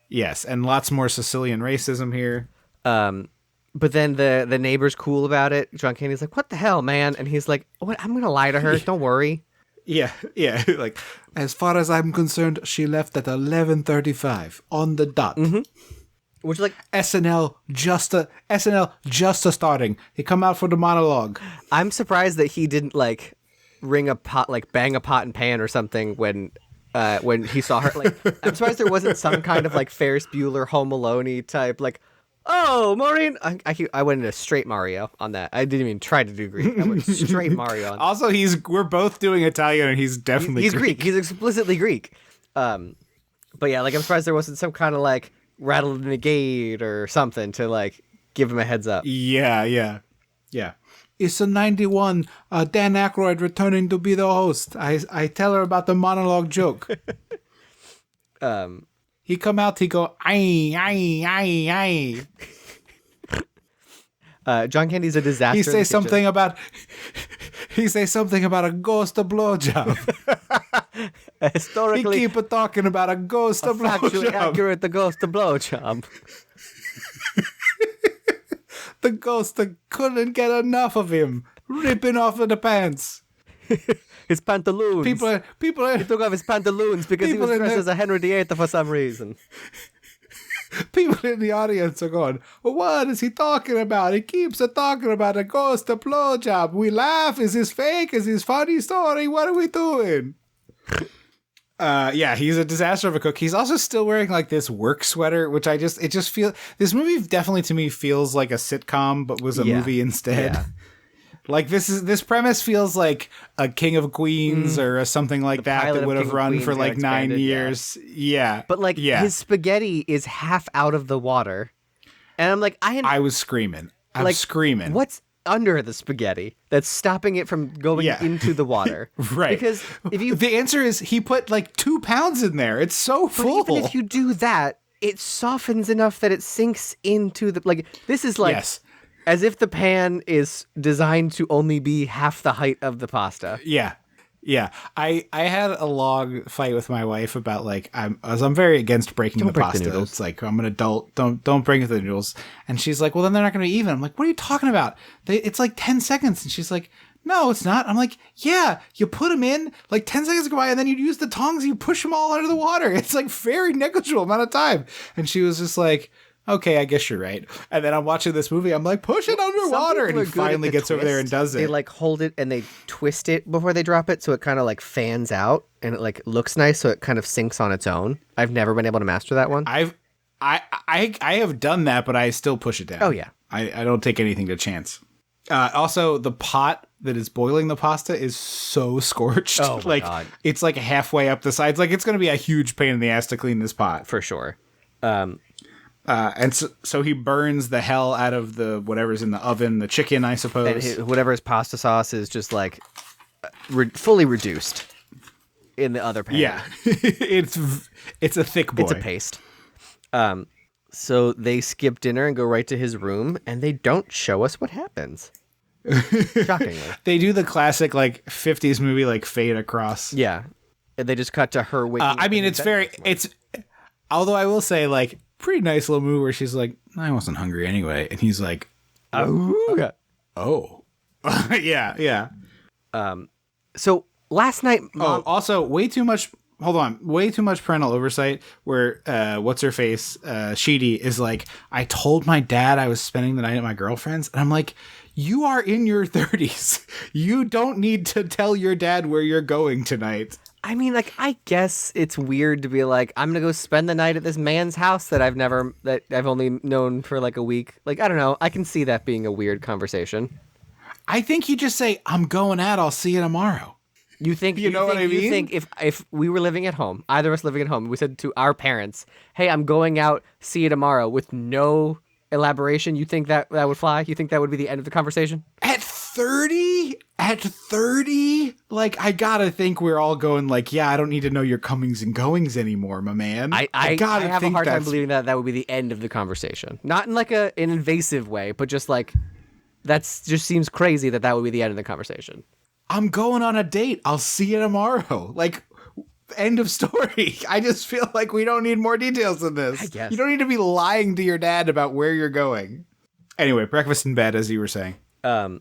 Yes, and lots more Sicilian racism here. But then the neighbor's cool about it. John Candy's like, "What the hell, man?" And he's like, "What? I'm gonna lie to her. Don't worry." Yeah. Like, as far as I'm concerned, she left at 11:35 on the dot. Mm-hmm. Which, like, SNL just starting. He come out for the monologue. I'm surprised that he didn't like ring a pot, like bang a pot and pan or something when he saw her. Like, I'm surprised there wasn't some kind of like Ferris Bueller Home Alone-y type like. Oh, Maureen! I went into straight Mario on that. I didn't even try to do Greek. I went straight Mario on that. Also, we're both doing Italian, and he's definitely he's Greek. He's explicitly Greek. But yeah, like I'm surprised there wasn't some kind of like rattle the gate or something to like give him a heads up. Yeah. It's a 91. Dan Aykroyd returning to be the host. I tell her about the monologue joke. He come out, he go, aye. John Candy's a disaster. He say something about a ghost of blowjob. Historically, he keep talking about a ghost of blowjob. Factually accurate, the ghost of blowjob. The ghost that couldn't get enough of him, ripping off of the pants. His pantaloons. People. He took off his pantaloons because he was dressed as a Henry VIII for some reason. People in the audience are going, well, what is he talking about? He keeps talking about a ghost of blowjob. We laugh. Is this fake? Is this funny story? What are we doing? Yeah, he's a disaster of a cook. He's also still wearing like this work sweater, which this movie definitely to me feels like a sitcom, but was a movie instead. Yeah. Like this premise feels like a King of Queens or something like that would have run for like 9 years. Yeah. But like his spaghetti is half out of the water. And I'm like, I was screaming. I'm screaming. What's under the spaghetti that's stopping it from going into the water? Right. Because the answer is he put like 2 pounds in there. It's so full. But even if you do that, it softens enough that it sinks into the this is like as if the pan is designed to only be half the height of the pasta. Yeah. I had a long fight with my wife about I'm very against breaking the pasta. The it's like, I'm an adult. Don't break the noodles. And she's like, well, then they're not going to be even. I'm like, what are you talking about? It's like 10 seconds. And she's like, no, it's not. I'm like, yeah, you put them in, like 10 seconds go by, and then you use the tongs and you push them all under the water. It's like very negligible amount of time. And she was just like, okay, I guess you're right. And then I'm watching this movie. I'm like, push it underwater. And he finally gets over there and does it. They like hold it and they twist it before they drop it. So it kind of like fans out and it like looks nice. So it kind of sinks on its own. I've never been able to master that one. I have done that, but I still push it down. Oh yeah. I don't take anything to chance. Also, the pot that is boiling the pasta is so scorched. Oh my God. It's like halfway up the sides. Like it's going to be a huge pain in the ass to clean this pot. For sure. And so he burns the hell out of the whatever's in the oven, the chicken, I suppose. And whatever his pasta sauce is just like fully reduced in the other pan. Yeah, it's a thick boy. It's a paste. So they skip dinner and go right to his room, and they don't show us what happens. Shockingly, they do the classic like 50s movie like fade across. Yeah, and they just cut to her waking up. I mean, although I will say like. Pretty nice little move where she's like, I wasn't hungry anyway. And he's like, oh. Yeah. So last night. Also way too much parental oversight where, what's her face? Sheedy is like, I told my dad I was spending the night at my girlfriend's. And I'm like, you are in your 30s. You don't need to tell your dad where you're going tonight. I mean, like, I guess it's weird to be like, I'm going to go spend the night at this man's house that I've only known for like a week. Like, I don't know. I can see that being a weird conversation. I think you just say, I'm going out. I'll see you tomorrow. You think what I mean? You think if we were living at home, either of us living at home, we said to our parents, "Hey, I'm going out. See you tomorrow," with no elaboration, you think that would fly? You think that would be the end of the conversation? At 30? Like, I gotta think we're all going like, yeah, I don't need to know your comings and goings anymore, my man. I have a hard time believing that would be the end of the conversation. Not in like an invasive way, but just like, just seems crazy that would be the end of the conversation. I'm going on a date. I'll see you tomorrow. Like, end of story. I just feel like we don't need more details than this. I guess. You don't need to be lying to your dad about where you're going. Anyway, breakfast in bed, as you were saying. And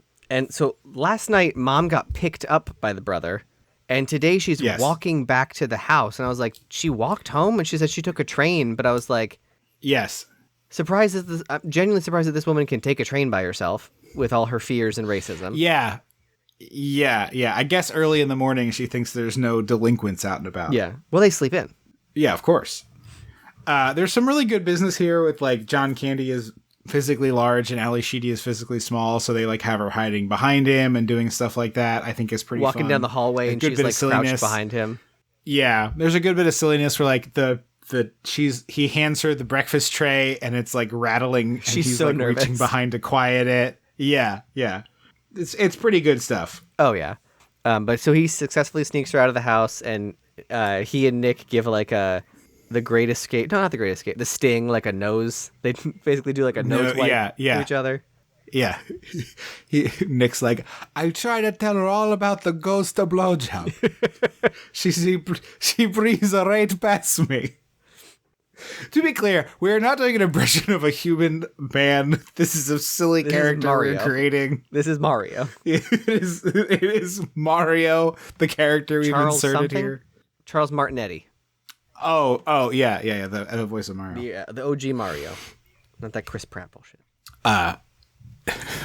so last night, Mom got picked up by the brother, and today she's walking back to the house. And I was like, she walked home, and she said she took a train. But I was like, yes, I'm genuinely surprised that this woman can take a train by herself with all her fears and racism. Yeah. I guess early in the morning, she thinks there's no delinquents out and about. Yeah. Well, they sleep in. Yeah, of course. There's some really good business here with like John Candy is physically large and Ali Sheedy is physically small, so they like have her hiding behind him and doing stuff like that. I think is pretty walking fun. Down the hallway and she's like crouched behind him. Yeah, there's a good bit of silliness where like he hands her the breakfast tray and it's like rattling and she's he's so like nervous. reaching behind to quiet it. Yeah. It's pretty good stuff. Oh yeah. But so he successfully sneaks her out of the house, and he and Nick give like the Great Escape. No, not the Great Escape. The Sting, like a nose. They basically do like a nose wipe to each other. Yeah. Nick's like, I try to tell her all about the ghost of blowjob. she breathes right past me. To be clear, we are not doing an impression of a human man. This is a silly character we're creating. This is Mario. It is Mario, the character we've inserted here. Charles Martinetti. Oh, yeah. The voice of Mario. Yeah, the OG Mario, not that Chris Pratt bullshit.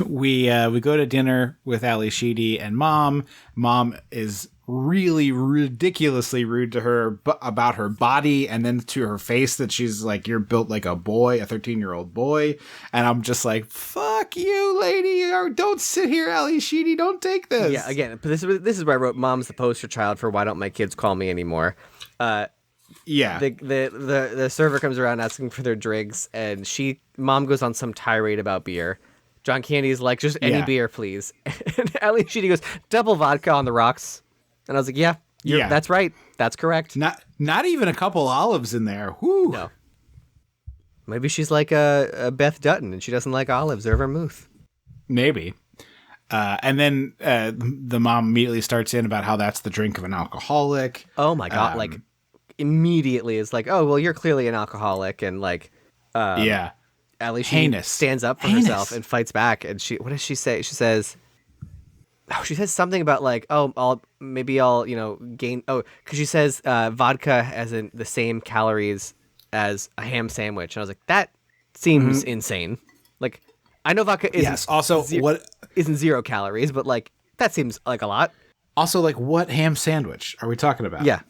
We go to dinner with Ali Sheedy and Mom. Mom is really ridiculously rude to her about her body, and then to her face that she's like, you're built like a boy, a 13-year-old boy. And I'm just like, fuck you, lady. Don't sit here, Ali Sheedy. Don't take this. Yeah, again, this is where I wrote, Mom's the poster child for why don't my kids call me anymore. Yeah. The server comes around asking for their drinks, and Mom goes on some tirade about beer. John Candy's like, just any beer, please. And Ali Sheedy goes, double vodka on the rocks. And I was like, yeah, that's right. That's correct. Not even a couple olives in there. Whew. No. Maybe she's like a Beth Dutton, and she doesn't like olives or vermouth. Maybe. And then the mom immediately starts in about how that's the drink of an alcoholic. Oh my God. Like immediately is like, oh, well, you're clearly an alcoholic. And like, Ali Sheedy stands up for herself and fights back. And what does she say? She says something about like, oh, I'll gain. Oh, because she says vodka has the same calories as a ham sandwich. And I was like, that seems insane. Like, I know vodka isn't 0 calories, but like that seems like a lot. Also, like, what ham sandwich are we talking about? Yeah,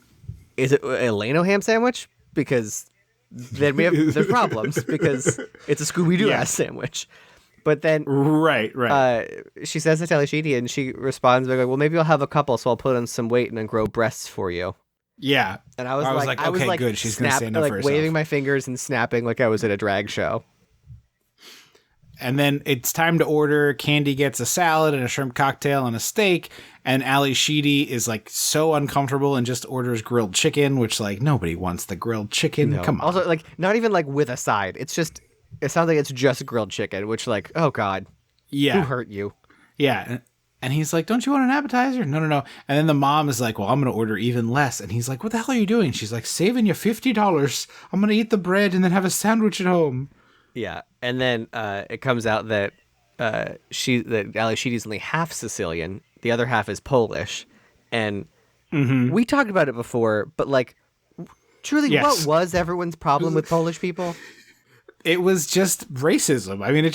is it a Leno ham sandwich? Because then there's problems because it's a Scooby-Doo ass sandwich. But then right. She says to Ali Sheedy, and she responds by going, well, maybe I'll have a couple, so I'll put on some weight and then grow breasts for you. Yeah, and I was like, okay, good. She's gonna stand up for herself. Waving my fingers and snapping like I was at a drag show. And then it's time to order. Candy gets a salad and a shrimp cocktail and a steak. And Ali Sheedy is like so uncomfortable and just orders grilled chicken, which like nobody wants the grilled chicken. No. Come on. Also, like not even like with a side. It sounds like it's just grilled chicken, which like, oh God. Yeah. Who hurt you? Yeah. And he's like, don't you want an appetizer? No. And then the mom is like, well, I'm going to order even less. And he's like, what the hell are you doing? She's like, saving you $50. I'm going to eat the bread and then have a sandwich at home. Yeah, and then it comes out that Ali Sheedy's only half Sicilian, the other half is Polish, and we talked about it before. But like, truly, what was everyone's problem with Polish people? It was just racism. I mean,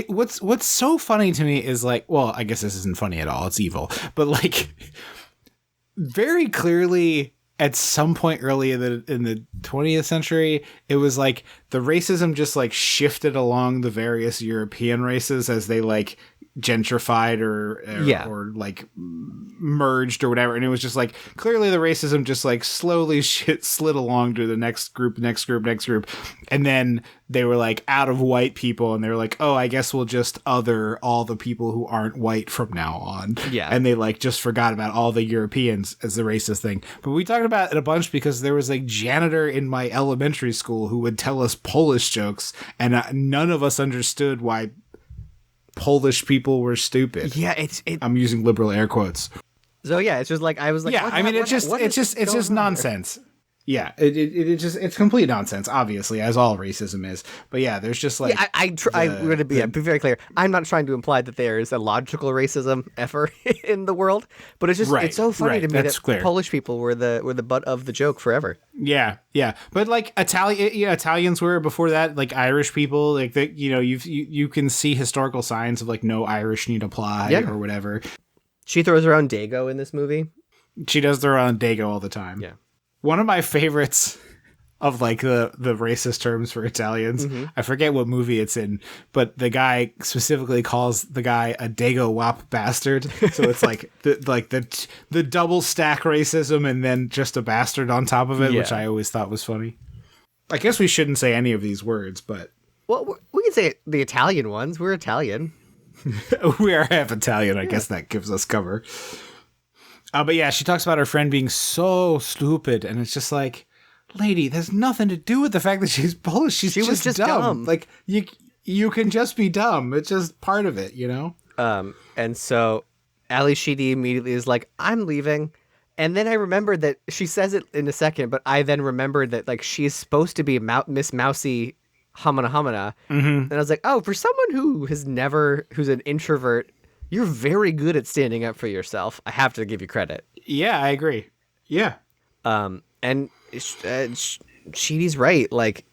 what's so funny to me is like, well, I guess this isn't funny at all. It's evil, but like, very clearly. At some point early in the 20th century, it was like the racism just like shifted along the various European races as they like gentrified or like merged or whatever. And it was just like, clearly the racism just like slowly slid along to the next group. And then they were like out of white people, and they were like, oh, I guess we'll just other all the people who aren't white from now on. Yeah. And they like just forgot about all the Europeans as the racist thing. But we talked about it a bunch because there was a janitor in my elementary school who would tell us Polish jokes, and none of us understood why Polish people were stupid. Yeah, I'm using liberal air quotes. So yeah, it's just like I was like, yeah, I mean, it's just nonsense. Yeah, it's complete nonsense, obviously, as all racism is. But yeah, there's just like I'm going to be very clear. I'm not trying to imply that there is a logical racism ever in the world, but it's just it's so funny to me that Polish people were the butt of the joke forever. Yeah, but like Italians were before that, like Irish people, like that. You know, you can see historical signs of like no Irish need apply or whatever. She throws around Dago in this movie. She does throw around Dago all the time. Yeah. One of my favorites of like the racist terms for Italians, I forget what movie it's in, but the guy specifically calls the guy a Dago wop bastard. So it's like the double stack racism and then just a bastard on top of it, which I always thought was funny. I guess we shouldn't say any of these words, but well, we can say the Italian ones. We're Italian. We are half Italian. I guess that gives us cover. But yeah, she talks about her friend being so stupid, and it's just like, lady, there's nothing to do with the fact that she's Polish. She was just dumb. Like you can just be dumb. It's just part of it, you know. And so Ali Sheedy immediately is like, I'm leaving. And then I remembered that she says it in a second, but I then remembered that like she's supposed to be Miss Mousy Hamana. And I was like, oh, for someone who's an introvert, you're very good at standing up for yourself. I have to give you credit. Yeah, I agree. Yeah. And Sheedy's right. Like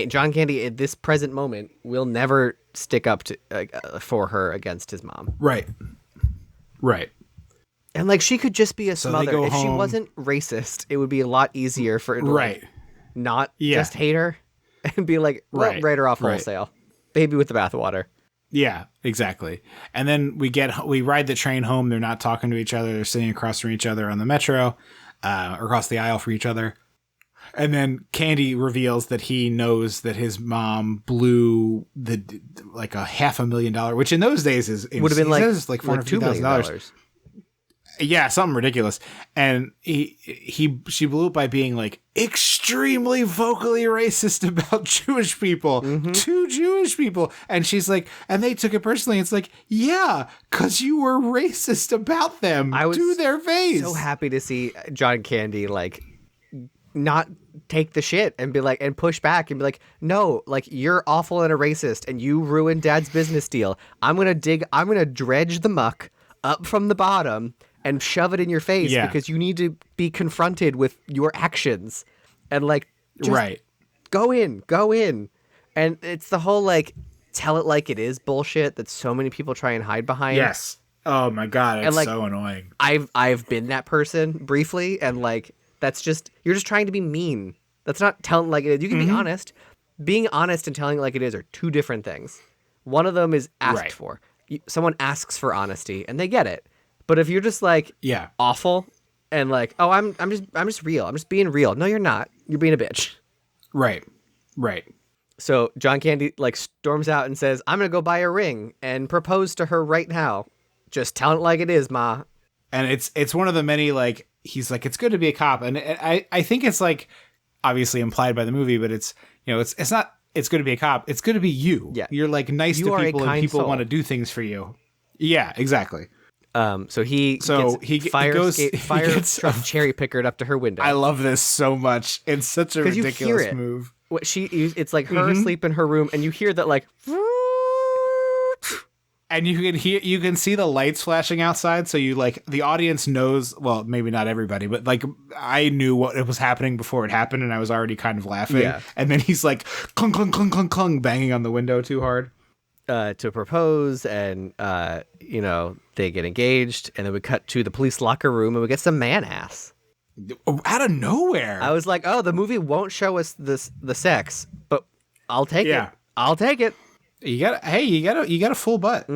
John Candy at this present moment will never stick up to for her against his mom. Right. And like she could just be a smother. If she wasn't racist, it would be a lot easier for her to not just hate her and be like, write her off wholesale. Baby with the bathwater. Yeah, exactly. And then we ride the train home. They're not talking to each other. They're sitting across from each other on the metro, across the aisle from each other. And then Candy reveals that he knows that his mom blew like $500,000, which in those days would have been like $450,000. Yeah, something ridiculous. And she blew it by being like extremely vocally racist about Jewish people to Jewish people. And she's like, and they took it personally. It's like, yeah, because you were racist about them to their face. So happy to see John Candy like not take the shit and be like, and push back and be like, no, like you're awful and a racist and you ruined Dad's business deal. I'm going to dredge the muck up from the bottom and shove it in your face because you need to be confronted with your actions and like, just go in. And it's the whole like, tell it like it is bullshit that so many people try and hide behind. Yes. Oh my God. It's so annoying. I've been that person briefly. And like, that's just, you're just trying to be mean. That's not telling like it is. You can be honest. Being honest and telling it like it is are two different things. One of them is asked for. Someone asks for honesty and they get it. But if you're just like awful and like, oh, I'm just real. I'm just being real. No, you're not. You're being a bitch. Right. So John Candy like storms out and says, I'm going to go buy a ring and propose to her right now. Just tell it like it is, Ma. And it's one of the many like, he's like, it's good to be a cop. And I think it's like obviously implied by the movie, but it's, you know, it's not, it's good to be a cop. It's good to be you. Yeah. You're like nice to people and people want to do things for you. Yeah, exactly. So he gets truck cherry pickered up to her window. I love this so much. It's such a ridiculous move. It's like her asleep in her room, and you hear that like, and you can see the lights flashing outside. So you like the audience knows. Well, maybe not everybody, but like I knew what was happening before it happened, and I was already kind of laughing. Yeah. And then he's like clunk clunk clunk clunk clunk, banging on the window too hard. To propose, and you know, they get engaged, and then we cut to the police locker room and we get some man ass out of nowhere. I was like, oh, the movie won't show us the sex, but I'll take it. You got a full butt.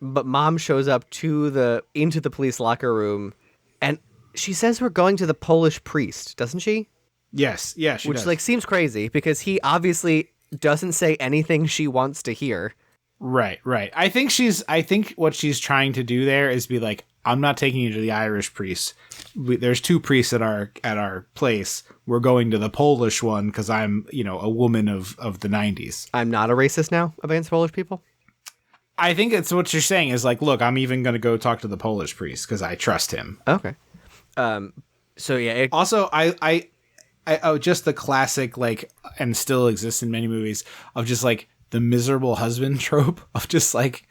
But mom shows up into the police locker room, and she says we're going to the Polish priest, doesn't she? Yes, yeah, she Which does. like seems crazy because he obviously doesn't say anything she wants to hear. Right. I think what she's trying to do there is be like, I'm not taking you to the Irish priest. There's 2 priests at our place. We're going to the Polish one because I'm, a woman of the 90s. I'm not a racist now against Polish people. I think it's what you're saying is like, look, I'm even going to go talk to the Polish priest because I trust him. Okay. So yeah. Also, I just the classic, like, and still exists in many movies of just like the miserable husband trope of just like,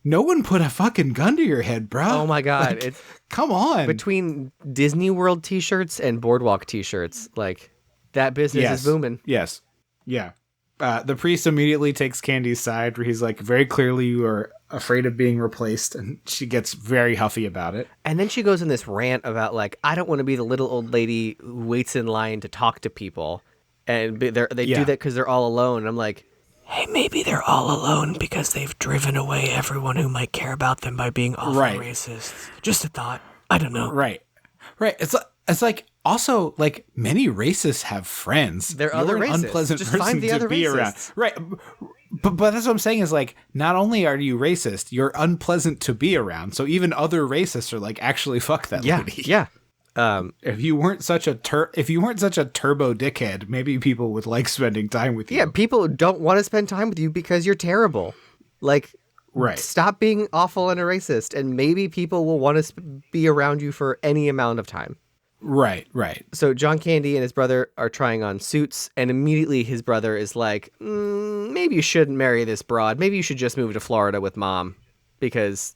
no one put a fucking gun to your head, bro. Oh my God. Like, come on. Between Disney World t-shirts and Boardwalk t-shirts, like that business is booming. Yes. Yeah. The priest immediately takes Candy's side where he's like, very clearly you are afraid of being replaced, and she gets very huffy about it. And then she goes in this rant about like, I don't want to be the little old lady who waits in line to talk to people. And they do that because they're all alone. And I'm like, hey, maybe they're all alone because they've driven away everyone who might care about them by being awful racist. Just a thought. I don't know. Right. It's like also like many racists have friends. They're other racists. Unpleasant Just person find the to other be racists. around. Right. But that's what I'm saying is like, not only are you racist, you're unpleasant to be around. So even other racists are like, actually, fuck that lady. Yeah. If you weren't such a turbo dickhead, maybe people would like spending time with you. Yeah, people don't want to spend time with you because you're terrible. Like, stop being awful and a racist, and maybe people will want to be around you for any amount of time. Right. So John Candy and his brother are trying on suits, and immediately his brother is like, maybe you shouldn't marry this broad. Maybe you should just move to Florida with mom, because...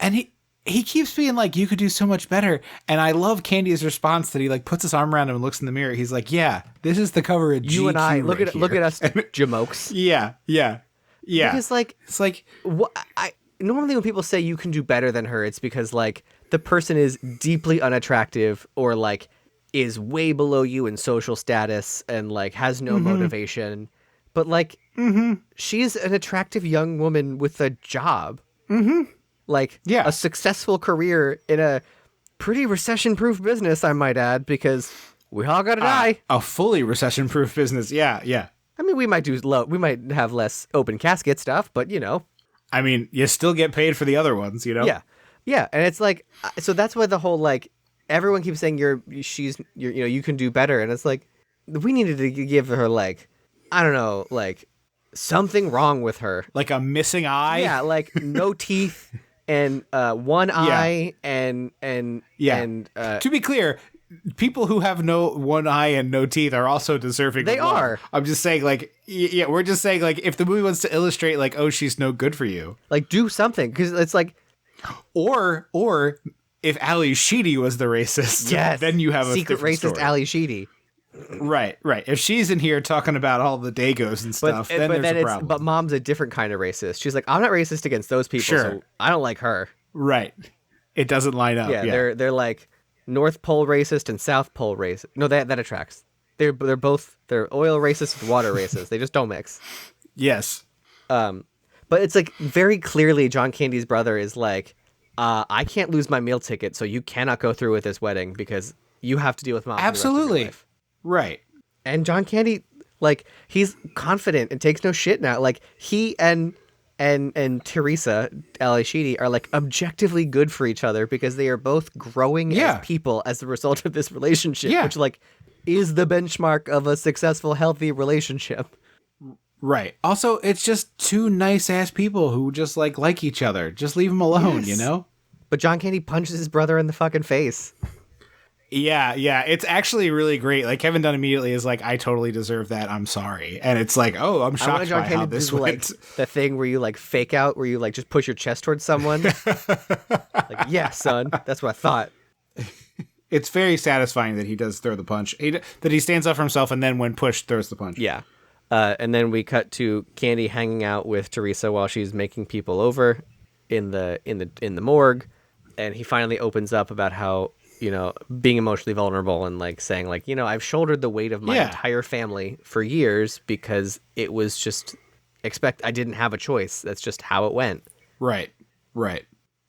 And he keeps being like, you could do so much better. And I love Candy's response that he like puts his arm around him and looks in the mirror. He's like, yeah, this is the cover of GQ. You and I, look at us, jamokes. Yeah. Because like, it's like, normally when people say you can do better than her, it's because like the person is deeply unattractive or like is way below you in social status and like has no motivation. But like, she's an attractive young woman with a job. Like a successful career in a pretty recession-proof business, I might add, because we all gotta die. A fully recession-proof business, yeah. I mean, we might have less open casket stuff, but I mean, you still get paid for the other ones, Yeah, and it's like, so that's why the whole like everyone keeps saying you can do better, and it's like we needed to give her like, I don't know, like something wrong with her, like a missing eye. Yeah, like no teeth. And one eye and to be clear, people who have no one eye and no teeth are also deserving. They are. I'm just saying, like, we're just saying, like, if the movie wants to illustrate, like, oh, she's no good for you, like, do something, because it's like, or if Ali Sheedy was the racist, then you have a secret racist story. Ali Sheedy. Right. If she's in here talking about all the Dagos and stuff, then there's a problem. But mom's a different kind of racist. She's like, I'm not racist against those people, so I don't like her. Right. It doesn't line up. Yeah. They're like North Pole racist and South Pole racist. No, that attracts. They're oil racist and water racist. They just don't mix. Yes. But it's like very clearly John Candy's brother is like, I can't lose my meal ticket, so you cannot go through with this wedding because you have to deal with mom. Absolutely. Right. And John Candy, like, he's confident and takes no shit now. Like, he and Teresa, Ali Sheedy, are like objectively good for each other because they are both growing as people as the result of this relationship, which like is the benchmark of a successful, healthy relationship. Right. Also, it's just 2 nice ass people who just like each other. Just leave them alone, But John Candy punches his brother in the fucking face. Yeah. It's actually really great. Like, Kevin Dunn immediately is like, I totally deserve that. I'm sorry. And it's like, oh, I'm shocked by how this went. Like, the thing where you like fake out, where you like just push your chest towards someone. Like, yeah, son, that's what I thought. It's very satisfying that he does throw the punch. That he stands up for himself and then when pushed, throws the punch. Yeah. And then we cut to Candy hanging out with Teresa while she's making people over in the morgue. And he finally opens up about how being emotionally vulnerable and like saying like, I've shouldered the weight of my entire family for years because it was just I didn't have a choice. That's just how it went. Right.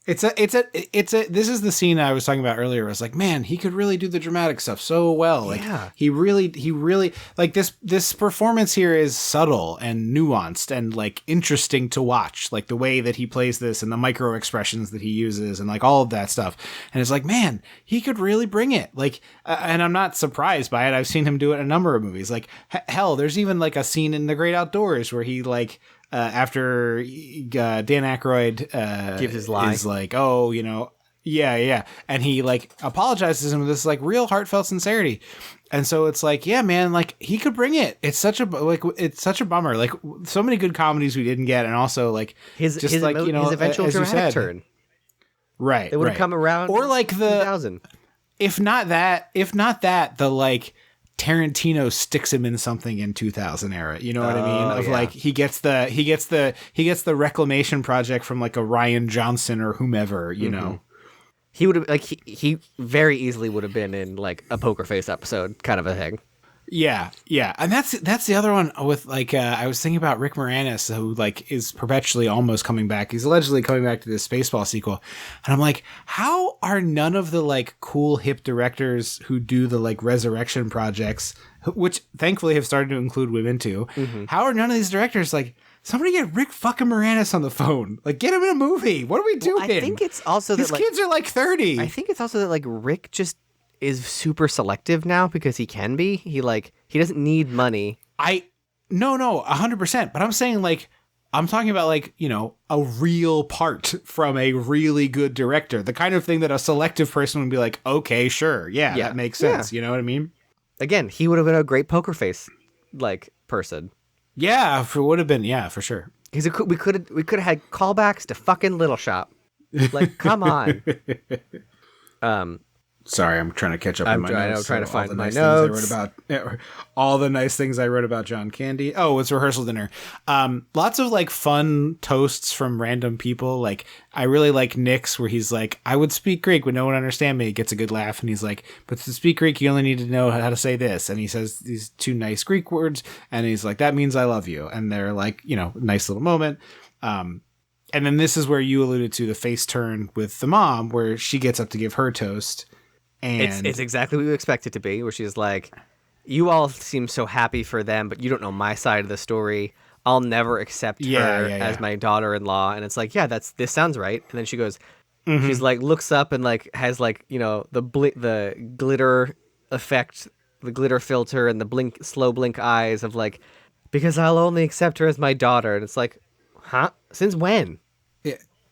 This is the scene I was talking about earlier. I was like, man, he could really do the dramatic stuff so well. Like he really like this performance here is subtle and nuanced and like interesting to watch. Like the way that he plays this and the micro expressions that he uses and like all of that stuff. And it's like, man, he could really bring it. Like, and I'm not surprised by it. I've seen him do it in a number of movies. Like hell, there's even like a scene in The Great Outdoors where he like, after Dan Aykroyd gives his lie, is like, oh, yeah, and he like apologizes and with this like real heartfelt sincerity, and so it's like, yeah, man, like he could bring it. It's such a bummer. Like so many good comedies we didn't get, and also like his eventual dramatic turn. Right, it would have come around, or like the 2000. If not that, the like. Tarantino sticks him in something in 2000 era. You know what I mean? Of like he gets the reclamation project from like a Rian Johnson or whomever, you know. He would have like he very easily would have been in like a Poker Face episode kind of a thing. Yeah. And that's the other one with like I was thinking about Rick Moranis, who like is perpetually almost coming back. He's allegedly coming back to this Spaceball sequel. And I'm like, how are none of the like cool hip directors who do the like resurrection projects, which thankfully have started to include women too, how are none of these directors like, somebody get Rick fucking Moranis on the phone. Like, get him in a movie. What are we doing? I think it's also that kids are like 30. I think it's also that like Rick just is super selective now because he can be. He doesn't need money. No, 100%. But I'm saying like, I'm talking about like, a real part from a really good director. The kind of thing that a selective person would be like, okay, sure. Yeah. That makes sense. You know what I mean? Again, he would have been a great Poker Face like person. Yeah, would have been. Yeah, for sure. We could have had callbacks to fucking Little Shop. Like, come on. Sorry, I'm trying to catch up on my notes. I'm trying to find my notes. All the nice things I wrote about John Candy. Oh, it's rehearsal dinner. Lots of like fun toasts from random people. Like I really like Nick's where he's like, I would speak Greek, but no one understand me. He gets a good laugh. And he's like, but to speak Greek, you only need to know how to say this. And he says these two nice Greek words. And he's like, that means I love you. And they're like, nice little moment. And then this is where you alluded to the face turn with the mom, where she gets up to give her toast. And it's exactly what you expect it to be, where she's like, you all seem so happy for them, but you don't know my side of the story. I'll never accept her as my daughter-in-law. And it's like, this sounds right. And then she goes, she's like, looks up and like has like, the glitter effect, the glitter filter and the slow blink eyes of like, because I'll only accept her as my daughter. And it's like, huh? Since when?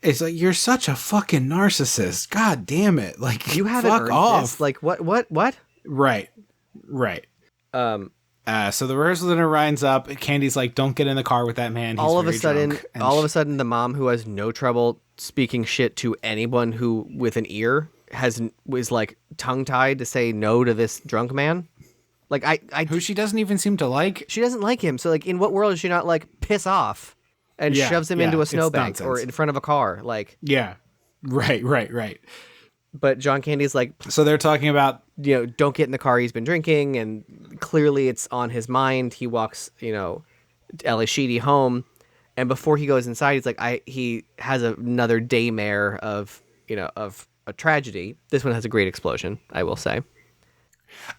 It's like, you're such a fucking narcissist. God damn it. Like, you haven't fuck earned off. This. Like, what? Right. So the rehearsal dinner winds up. Candy's like, don't get in the car with that man. He's all of a sudden, the mom who has no trouble speaking shit to anyone who with an ear was like tongue tied to say no to this drunk man. Like who she doesn't even seem to like. She doesn't like him. So like, in what world is she not like piss off? And shoves him into a snowbank or in front of a car. Like, yeah, right. But John Candy's like, so they're talking about, don't get in the car. He's been drinking, and clearly it's on his mind. He walks, Ellie Sheedy home, and before he goes inside, he's like, he has another daymare of a tragedy. This one has a great explosion, I will say.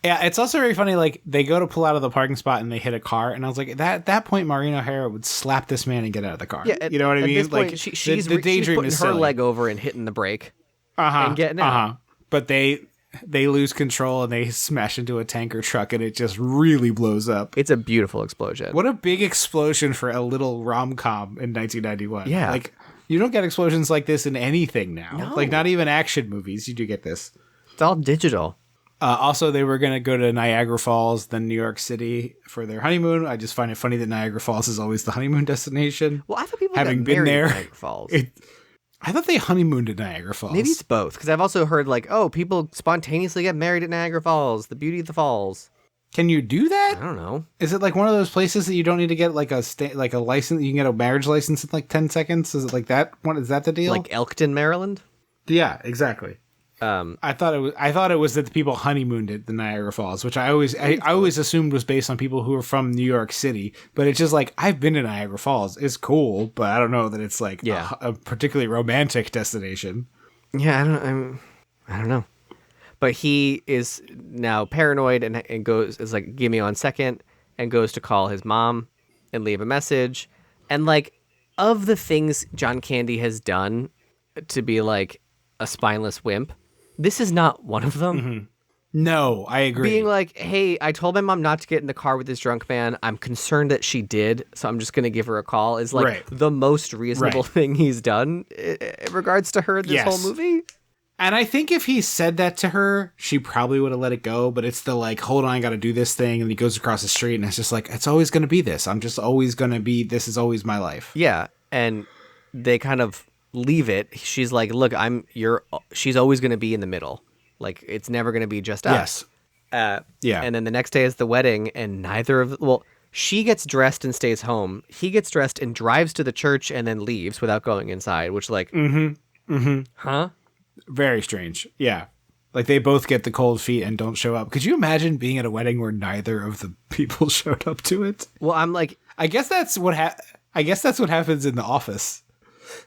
Yeah, it's also very funny. Like they go to pull out of the parking spot and they hit a car, and I was like, at that point, Maureen O'Hara would slap this man and get out of the car. Yeah, you know what I mean? This point, she's putting her leg over and hitting the brake, and getting out. But they lose control and they smash into a tanker truck, and it just really blows up. It's a beautiful explosion. What a big explosion for a little rom-com in 1991. Yeah, like you don't get explosions like this in anything now. No. Like not even action movies. You do get this. It's all digital. Also, they were going to go to Niagara Falls, then New York City for their honeymoon. I just find it funny that Niagara Falls is always the honeymoon destination. Well, I thought people having been there. Niagara Falls. I thought they honeymooned at Niagara Falls. Maybe it's both, because I've also heard like, people spontaneously get married at Niagara Falls. The beauty of the falls. Can you do that? I don't know. Is it like one of those places that you don't need to get like a license? You can get a marriage license in like 10 seconds. Is it like that? Is that the deal? Like Elkton, Maryland? Yeah, exactly. I thought it was that the people honeymooned at the Niagara Falls, which I always assumed was based on people who are from New York City. But it's just like, I've been to Niagara Falls. It's cool, but I don't know that it's like a particularly romantic destination. Yeah, I don't know. But he is now paranoid and is like, give me 1 second, and goes to call his mom and leave a message. And like, of the things John Candy has done to be like a spineless wimp, this is not one of them. Mm-hmm. No, I agree. Being like, hey, I told my mom not to get in the car with this drunk man. I'm concerned that she did, so I'm just going to give her a call, is like the most reasonable thing he's done in regards to her this whole movie. And I think if he said that to her, she probably would have let it go. But it's the like, hold on, I got to do this thing. And he goes across the street and it's just like, it's always going to be this. I'm just always going to be, this is always my life. Yeah. And they kind of leave it. She's like, look, she's always going to be in the middle. Like, it's never going to be just us. Yeah. And then the next day is the wedding, and she gets dressed and stays home. He gets dressed and drives to the church and then leaves without going inside, which like, huh? Very strange. Yeah. Like, they both get the cold feet and don't show up. Could you imagine being at a wedding where neither of the people showed up to it? Well, I'm like, I guess that's what happens in The Office.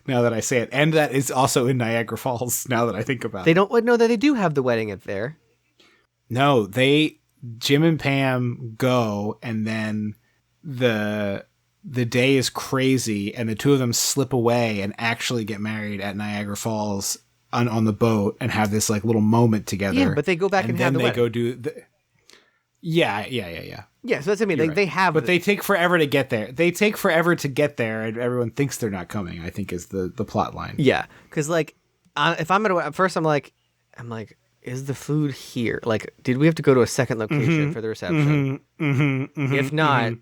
Now that I say it, and that is also in Niagara Falls. Now that I think about it, they don't know that they do have the wedding at there. No, Jim and Pam go, and then the day is crazy, and the two of them slip away and actually get married at Niagara Falls on the boat, and have this like little moment together. Yeah, but they go back and have the wedding. Go do the. Yeah. Yeah, so that's what I mean. They have, but they take forever to get there. And everyone thinks they're not coming, I think, is the plot line. Yeah, because like, if I'm at first, I'm like, is the food here? Like, did we have to go to a second location for the reception? If not,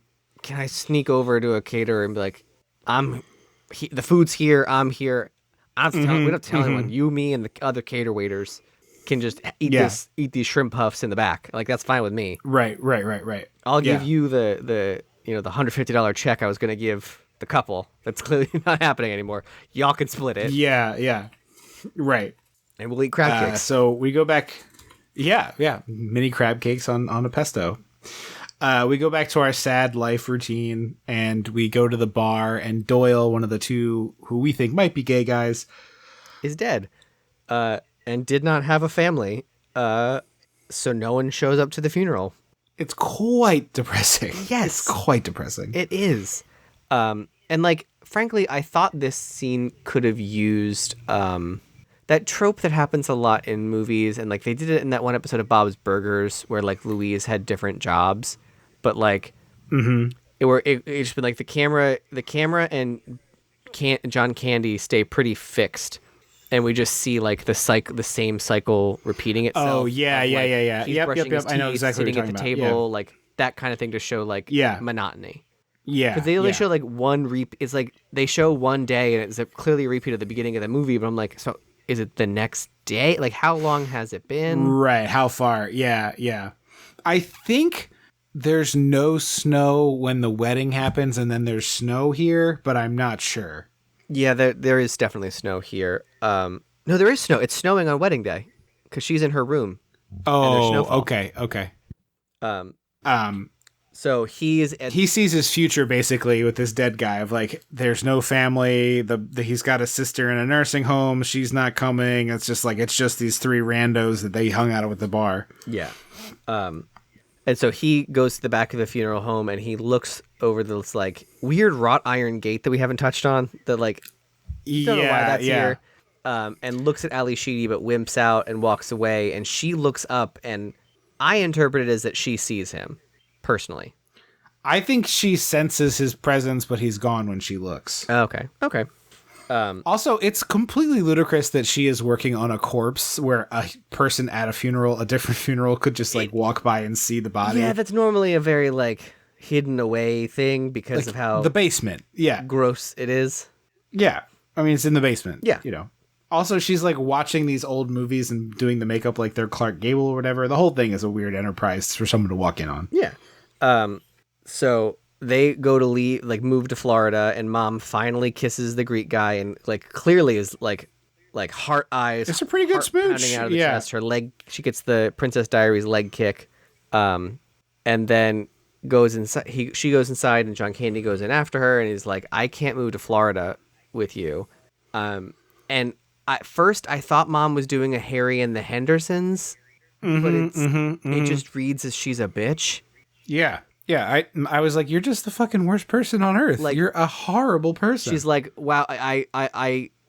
can I sneak over to a caterer and be like, the food's here, I'm here. We don't have to tell anyone. You, me, and the other cater waiters can just eat these shrimp puffs in the back. Like, that's fine with me. Right. I'll give you the $150 check I was going to give the couple. That's clearly not happening anymore. Y'all can split it. Yeah. Right. And we'll eat crab cakes. So we go back. Yeah. Mini crab cakes on a pesto. We go back to our sad life routine, and we go to the bar, and Doyle, one of the two who we think might be gay guys, is dead. And did not have a family, so no one shows up to the funeral. It's quite depressing. Yes. It's quite depressing. It is. And, like, frankly, I thought this scene could have used that trope that happens a lot in movies, and, like, they did it in that one episode of Bob's Burgers where, like, Louise had different jobs, but, like, it's just been, like, the camera and John Candy stay pretty fixed. And we just see like the same cycle repeating itself. Oh yeah. He's brushing his teeth, I know exactly sitting what you're at the talking table, about. like that kind of thing to show like monotony. Yeah, because they only show like one It's like they show one day, and it's clearly a repeat of the beginning of the movie. But I'm like, so is it the next day? Like, how long has it been? Right. How far? Yeah. I think there's no snow when the wedding happens, and then there's snow here, but I'm not sure. Yeah, there is definitely snow here. No, there is snow. It's snowing on wedding day because she's in her room. Oh, okay. So he sees his future basically with this dead guy of like, there's no family. He's got a sister in a nursing home. She's not coming. It's just these three randos that they hung out with the bar. Yeah. And so he goes to the back of the funeral home and he looks over this like weird wrought iron gate that we haven't touched on. That like, don't know why that's here. And looks at Ali Sheedy but wimps out and walks away. And she looks up, and I interpret it as that she sees him personally. I think she senses his presence, but he's gone when she looks. Okay. Also, it's completely ludicrous that she is working on a corpse where a person at a different funeral, could just like walk by and see the body. Yeah, that's normally a very like hidden away thing because of how the basement. Yeah, gross it is. Yeah, I mean it's in the basement. Yeah, Also, she's like watching these old movies and doing the makeup like they're Clark Gable or whatever. The whole thing is a weird enterprise for someone to walk in on. Yeah. So they go to leave, like move to Florida, and Mom finally kisses the Greek guy and like clearly is like like heart eyes. It's a pretty good smooch. Pounding out of the chest. Her leg. She gets the Princess Diaries leg kick, and then goes inside. She goes inside, and John Candy goes in after her, and he's like, "I can't move to Florida with you." And at first, I thought Mom was doing a Harry and the Hendersons, but it just reads as she's a bitch. Yeah. Yeah, I was like, you're just the fucking worst person on earth. Like, you're a horrible person. She's like, wow, I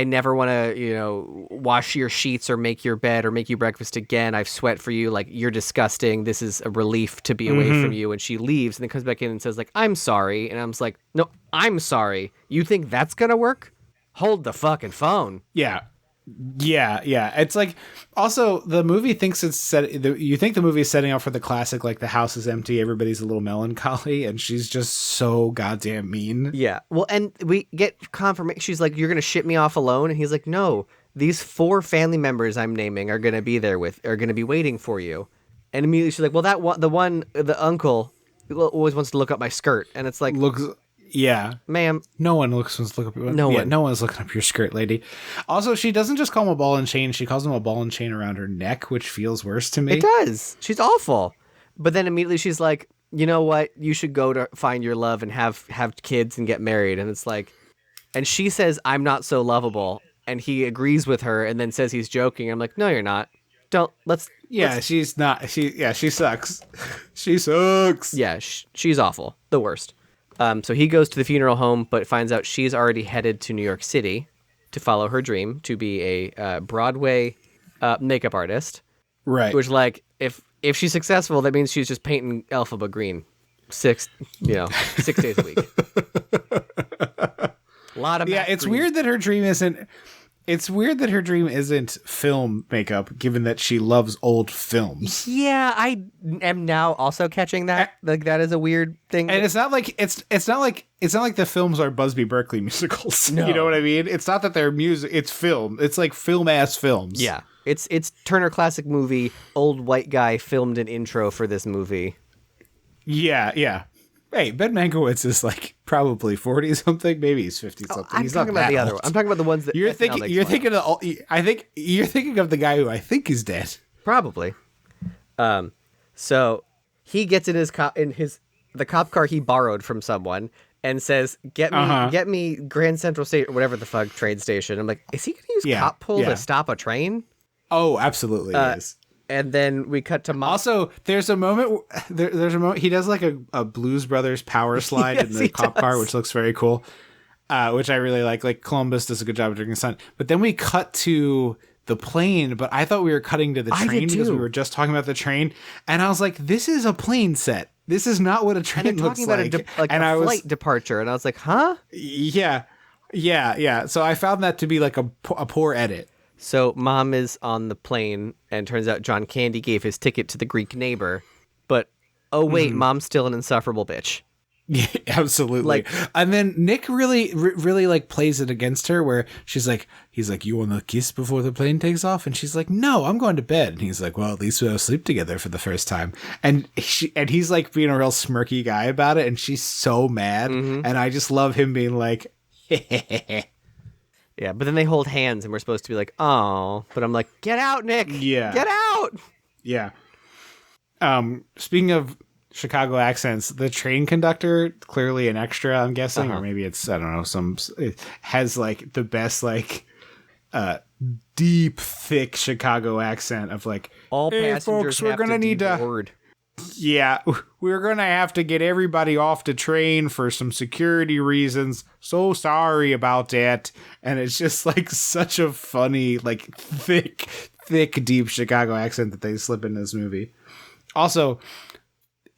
never want to, wash your sheets or make your bed or make you breakfast again. I've sweat for you. Like, you're disgusting. This is a relief to be away from you. And she leaves and then comes back in and says, like, I'm sorry. And I'm just like, no, I'm sorry. You think that's going to work? Hold the fucking phone. Yeah. It's like, also the movie thinks you think the movie is setting up for the classic, like the house is empty, everybody's a little melancholy, and she's just so goddamn mean. Yeah. Well, and we get confirmation. She's like, you're going to ship me off alone? And he's like, no, these 4 family members I'm naming are going to be are going to be waiting for you. And immediately she's like, well, the uncle always wants to look up my skirt. And it's like, yeah, ma'am. No one wants to look up. No one's looking up your skirt, lady. Also, she doesn't just call him a ball and chain. She calls him a ball and chain around her neck, which feels worse to me. It does. She's awful. But then immediately she's like, you know what? You should go to find your love and have kids and get married. And it's like, and she says, I'm not so lovable. And he agrees with her and then says he's joking. I'm like, no, you're not. She's not. She sucks. She sucks. Yeah, she's awful. The worst. So he goes to the funeral home, but finds out she's already headed to New York City to follow her dream to be a Broadway makeup artist. Right. Which, like, if she's successful, that means she's just painting Elphaba green 6 days a week. A lot of it's weird that her dream isn't. It's weird that her dream isn't film makeup, given that she loves old films. Yeah, I am now also catching that. Like, that is a weird thing. And it's not like the films are Busby Berkeley musicals. No. You know what I mean? It's not that they're music. It's film. It's like film-ass films. Yeah, it's Turner Classic Movie. Old white guy filmed an intro for this movie. Yeah. Hey, Ben Mankiewicz is like probably 40 something, maybe he's 50 something. I'm talking about the other one. I'm talking about the ones that you're thinking. I think you're thinking of the guy who I think is dead. Probably. So he gets in the cop car he borrowed from someone and says, "Get me Grand Central Station, or whatever the fuck train station." I'm like, is he gonna use cop pull to stop a train? Oh, absolutely, he is. And then we cut to Mom. Also, there's a moment. There's a moment he does like a Blues Brothers power slide in the cop car, which looks very cool. Which I really like. Like, Columbus does a good job of drinking the sun. But then we cut to the plane. But I thought we were cutting to the train because we were just talking about the train. And I was like, this is a plane set. This is not what a train looks like. And a flight departure. And I was like, huh? Yeah. So I found that to be like a poor edit. So Mom is on the plane, and turns out John Candy gave his ticket to the Greek neighbor. But, oh wait, Mom's still an insufferable bitch. Yeah, absolutely. And then Nick really like plays it against her, where he's like, you want to kiss before the plane takes off? And she's like, no, I'm going to bed. And he's like, well, at least we'll sleep together for the first time. And he's like being a real smirky guy about it, and she's so mad. And I just love him being like, yeah, but then they hold hands and we're supposed to be like, oh, but I'm like, get out, Nick. Yeah. Get out. Yeah. Speaking of Chicago accents, the train conductor, clearly an extra, I'm guessing, or maybe it's, I don't know, it has like the best, like, deep, thick Chicago accent of like, all hey, passengers folks, we're going to need to. Yeah, we're going to have to get everybody off the train for some security reasons. So sorry about that. And it's just like such a funny, like thick, deep Chicago accent that they slip in this movie. Also,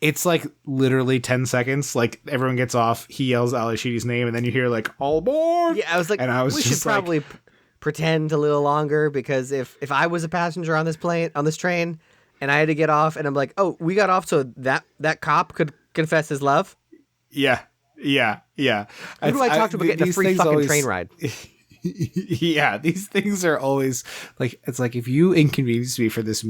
it's like literally 10 seconds. Like, everyone gets off, he yells Ali Sheedy's name, and then you hear like, all aboard. Yeah, I was like, we should probably pretend a little longer, because if I was a passenger on this train, and I had to get off, and I'm like, oh, we got off so that cop could confess his love? Yeah. Who do I talk to about getting a free fucking train ride? Yeah, these things are always like, it's like, if you inconvenience me for this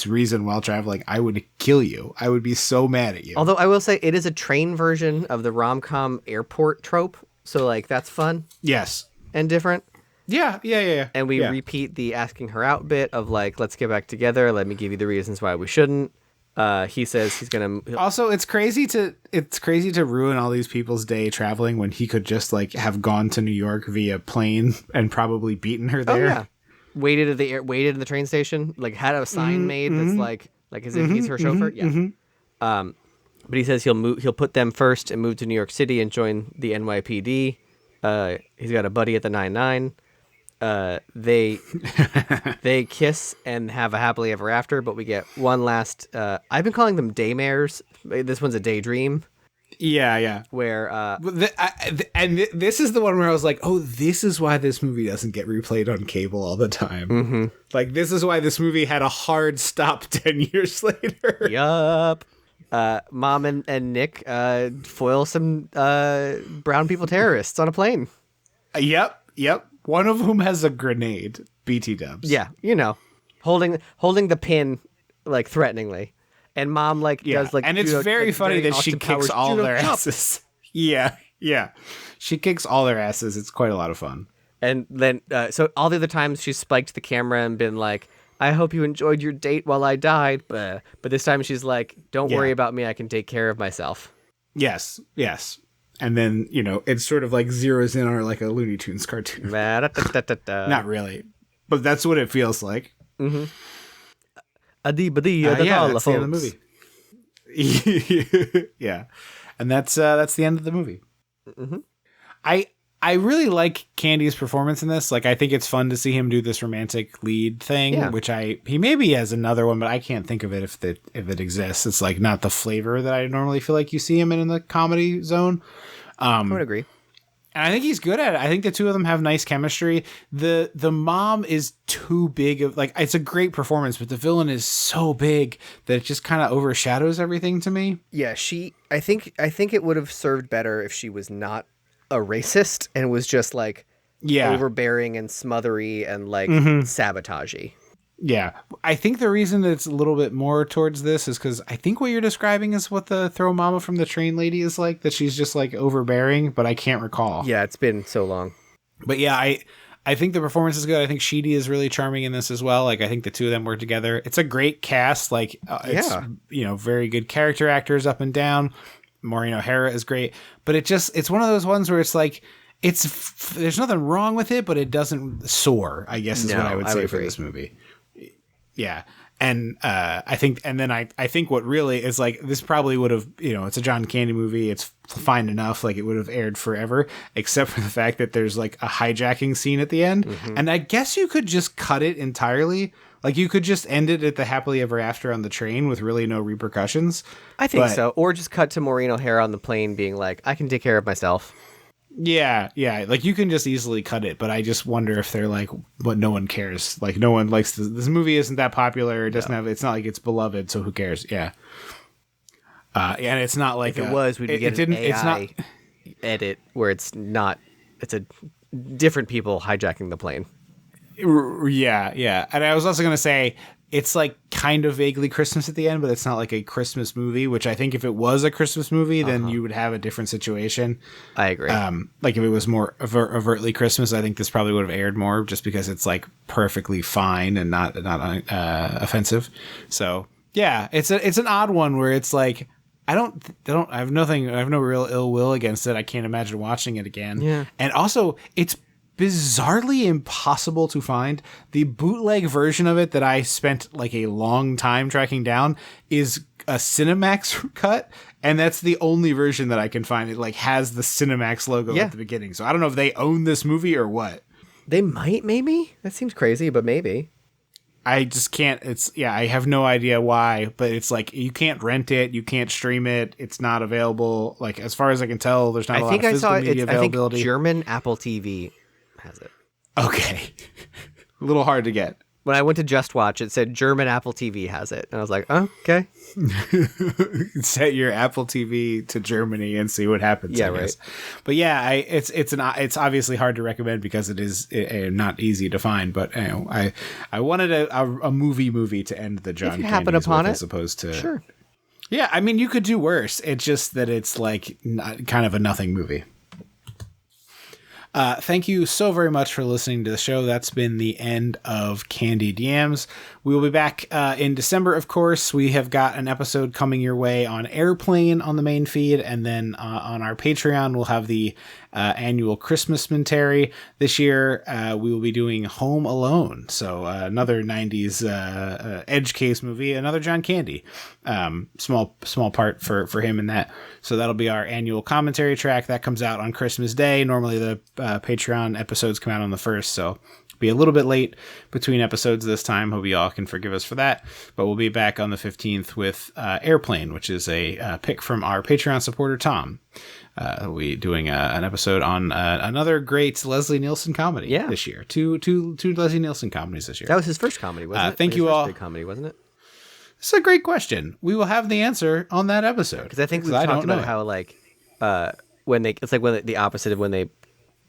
reason while traveling, I would kill you. I would be so mad at you. Although I will say it is a train version of the RomCom airport trope, so like that's fun. Yes. And different. Yeah. And we repeat the asking her out bit of like, let's get back together. Let me give you the reasons why we shouldn't. He says he's gonna. Also, it's crazy to ruin all these people's day traveling when he could just like have gone to New York via plane and probably beaten her there. Oh, yeah. Waited in the train station, like had a sign made that's like as if he's her chauffeur. But he says he'll put them first and move to New York City and join the NYPD. He's got a buddy at the 9-9. They kiss and have a happily ever after, but we get one last. I've been calling them daymares. This one's a daydream. Yeah. Where this is the one where I was like, oh, this is why this movie doesn't get replayed on cable all the time. Mm-hmm. Like, this is why this movie had a hard stop 10 years later. Yup. Mom and Nick foil some brown people terrorists on a plane. Yep. One of whom has a grenade. BT dubs. Yeah, holding the pin like threateningly, and Mom does like. And it's very funny that she kicks all their asses. Yeah. She kicks all their asses. It's quite a lot of fun. And then, so all the other times she's spiked the camera and been like, I hope you enjoyed your date while I died. But this time she's like, don't worry about me. I can take care of myself. Yes. And then, it sort of like zeroes in on like a Looney Tunes cartoon. Not really. But that's what it feels like. Mm-hmm. That's the end of the movie. Yeah. And that's the end of the movie. Mm-hmm. I really like Candy's performance in this. Like, I think it's fun to see him do this romantic lead thing, which he maybe has another one, but I can't think of it if it exists. It's like not the flavor that I normally feel like you see him in the comedy zone. I would agree. And I think he's good at it. I think the two of them have nice chemistry. The mom is too big of like, it's a great performance, but the villain is so big that it just kind of overshadows everything to me. Yeah, I think it would have served better if she was not a racist and was just like overbearing and smothery and like sabotagey. Yeah. I think the reason that it's a little bit more towards this is because I think what you're describing is what the throw mama from the train lady is like, that she's just like overbearing, but I can't recall. Yeah, it's been so long. But yeah, I think the performance is good. I think Sheedy is really charming in this as well. Like, I think the two of them work together. It's a great cast. Like, it's, very good character actors up and down. Maureen O'Hara is great, but it's one of those ones where it's like, there's nothing wrong with it, but it doesn't soar, I guess is what I would say for this movie. Yeah. And I think what really is like, this probably would have, it's a John Candy movie. It's fine enough. Like, it would have aired forever, except for the fact that there's like a hijacking scene at the end. Mm-hmm. And I guess you could just cut it entirely. Like, you could just end it at the happily ever after on the train with really no repercussions. I think so. Or just cut to Maureen O'Hara on the plane being like, I can take care of myself. Yeah. Like, you can just easily cut it, but I just wonder if they're like, but no one cares. Like, no one likes this movie isn't that popular. It doesn't it's not like it's beloved, so who cares? Yeah. And it's not like if it was, we'd get an AI edit where it's a different people hijacking the plane. Yeah. And I was also going to say, it's like kind of vaguely Christmas at the end, but it's not like a Christmas movie, which I think if it was a Christmas movie, then you would have a different situation. I agree. Like, if it was more overtly Christmas, I think this probably would have aired more just because it's like perfectly fine and not offensive. So yeah, it's an odd one where it's like, I have no real ill will against it. I can't imagine watching it again. Yeah. And also it's bizarrely impossible to find. The bootleg version of it that I spent like a long time tracking down is a Cinemax cut, and that's the only version that I can find. It like has the Cinemax logo at the beginning. So I don't know if they own this movie or what. They might, maybe. That seems crazy, but maybe. I just can't. I have no idea why, but it's like you can't rent it, you can't stream it, it's not available. Like, as far as I can tell, there's not a lot of physical media availability. I think German Apple TV has it. Okay. A little hard to get. When I went to Just Watch, it said German Apple TV has it. And I was like, oh, okay. Set your Apple TV to Germany and see what happens. Yeah, right. But yeah, it's obviously hard to recommend because it is not easy to find. But I wanted a movie to end the John Candy with, as opposed to sure. Yeah, I mean, you could do worse. It's just that it's like kind of a nothing movie. Thank you so very much for listening to the show. That's been the end of Candied Yams. We will be back in December, of course. We have got an episode coming your way on Airplane on the main feed, and then on our Patreon, we'll have the annual Christmas Mentary. This year, we will be doing Home Alone, so another 90s edge case movie, another John Candy. Small part for him in that. So that'll be our annual commentary track. That comes out on Christmas Day. Normally the Patreon episodes come out on the 1st, so be a little bit late between episodes this time. Hope you all can forgive us for that. But we'll be back on the 15th with Airplane, which is a pick from our Patreon supporter, Tom. We'll be doing an episode on another great Leslie Nielsen comedy this year. Two Leslie Nielsen comedies this year. That was his first comedy, wasn't it? Thank you all. Big comedy, wasn't it? It's a great question. We will have the answer on that episode. Because I think we talked about how when it's like when the opposite of when they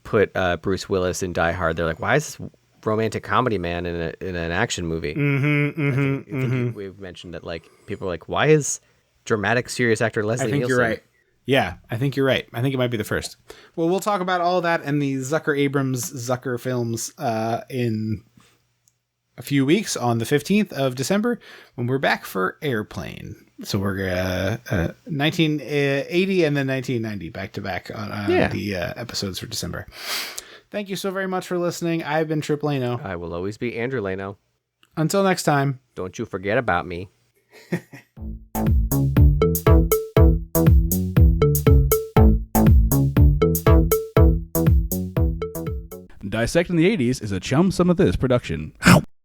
put Bruce Willis in Die Hard. They're like, why is this romantic comedy man in an action movie? I think we've mentioned that like people are like, why is dramatic serious actor Leslie Nielsen? I think you're right. Yeah, I think you're right. I think it might be the first. Well, we'll talk about all of that and the Zucker Abrams Zucker films in a few weeks on the 15th of December when we're back for Airplane. So we're 1980 and then 1990 back to back on the episodes for December. Thank you so very much for listening. I've been Trip Lano. I will always be Andrew Lano. Until next time. Don't you forget about me. Dissecting the 80s is a Chum Some of This production.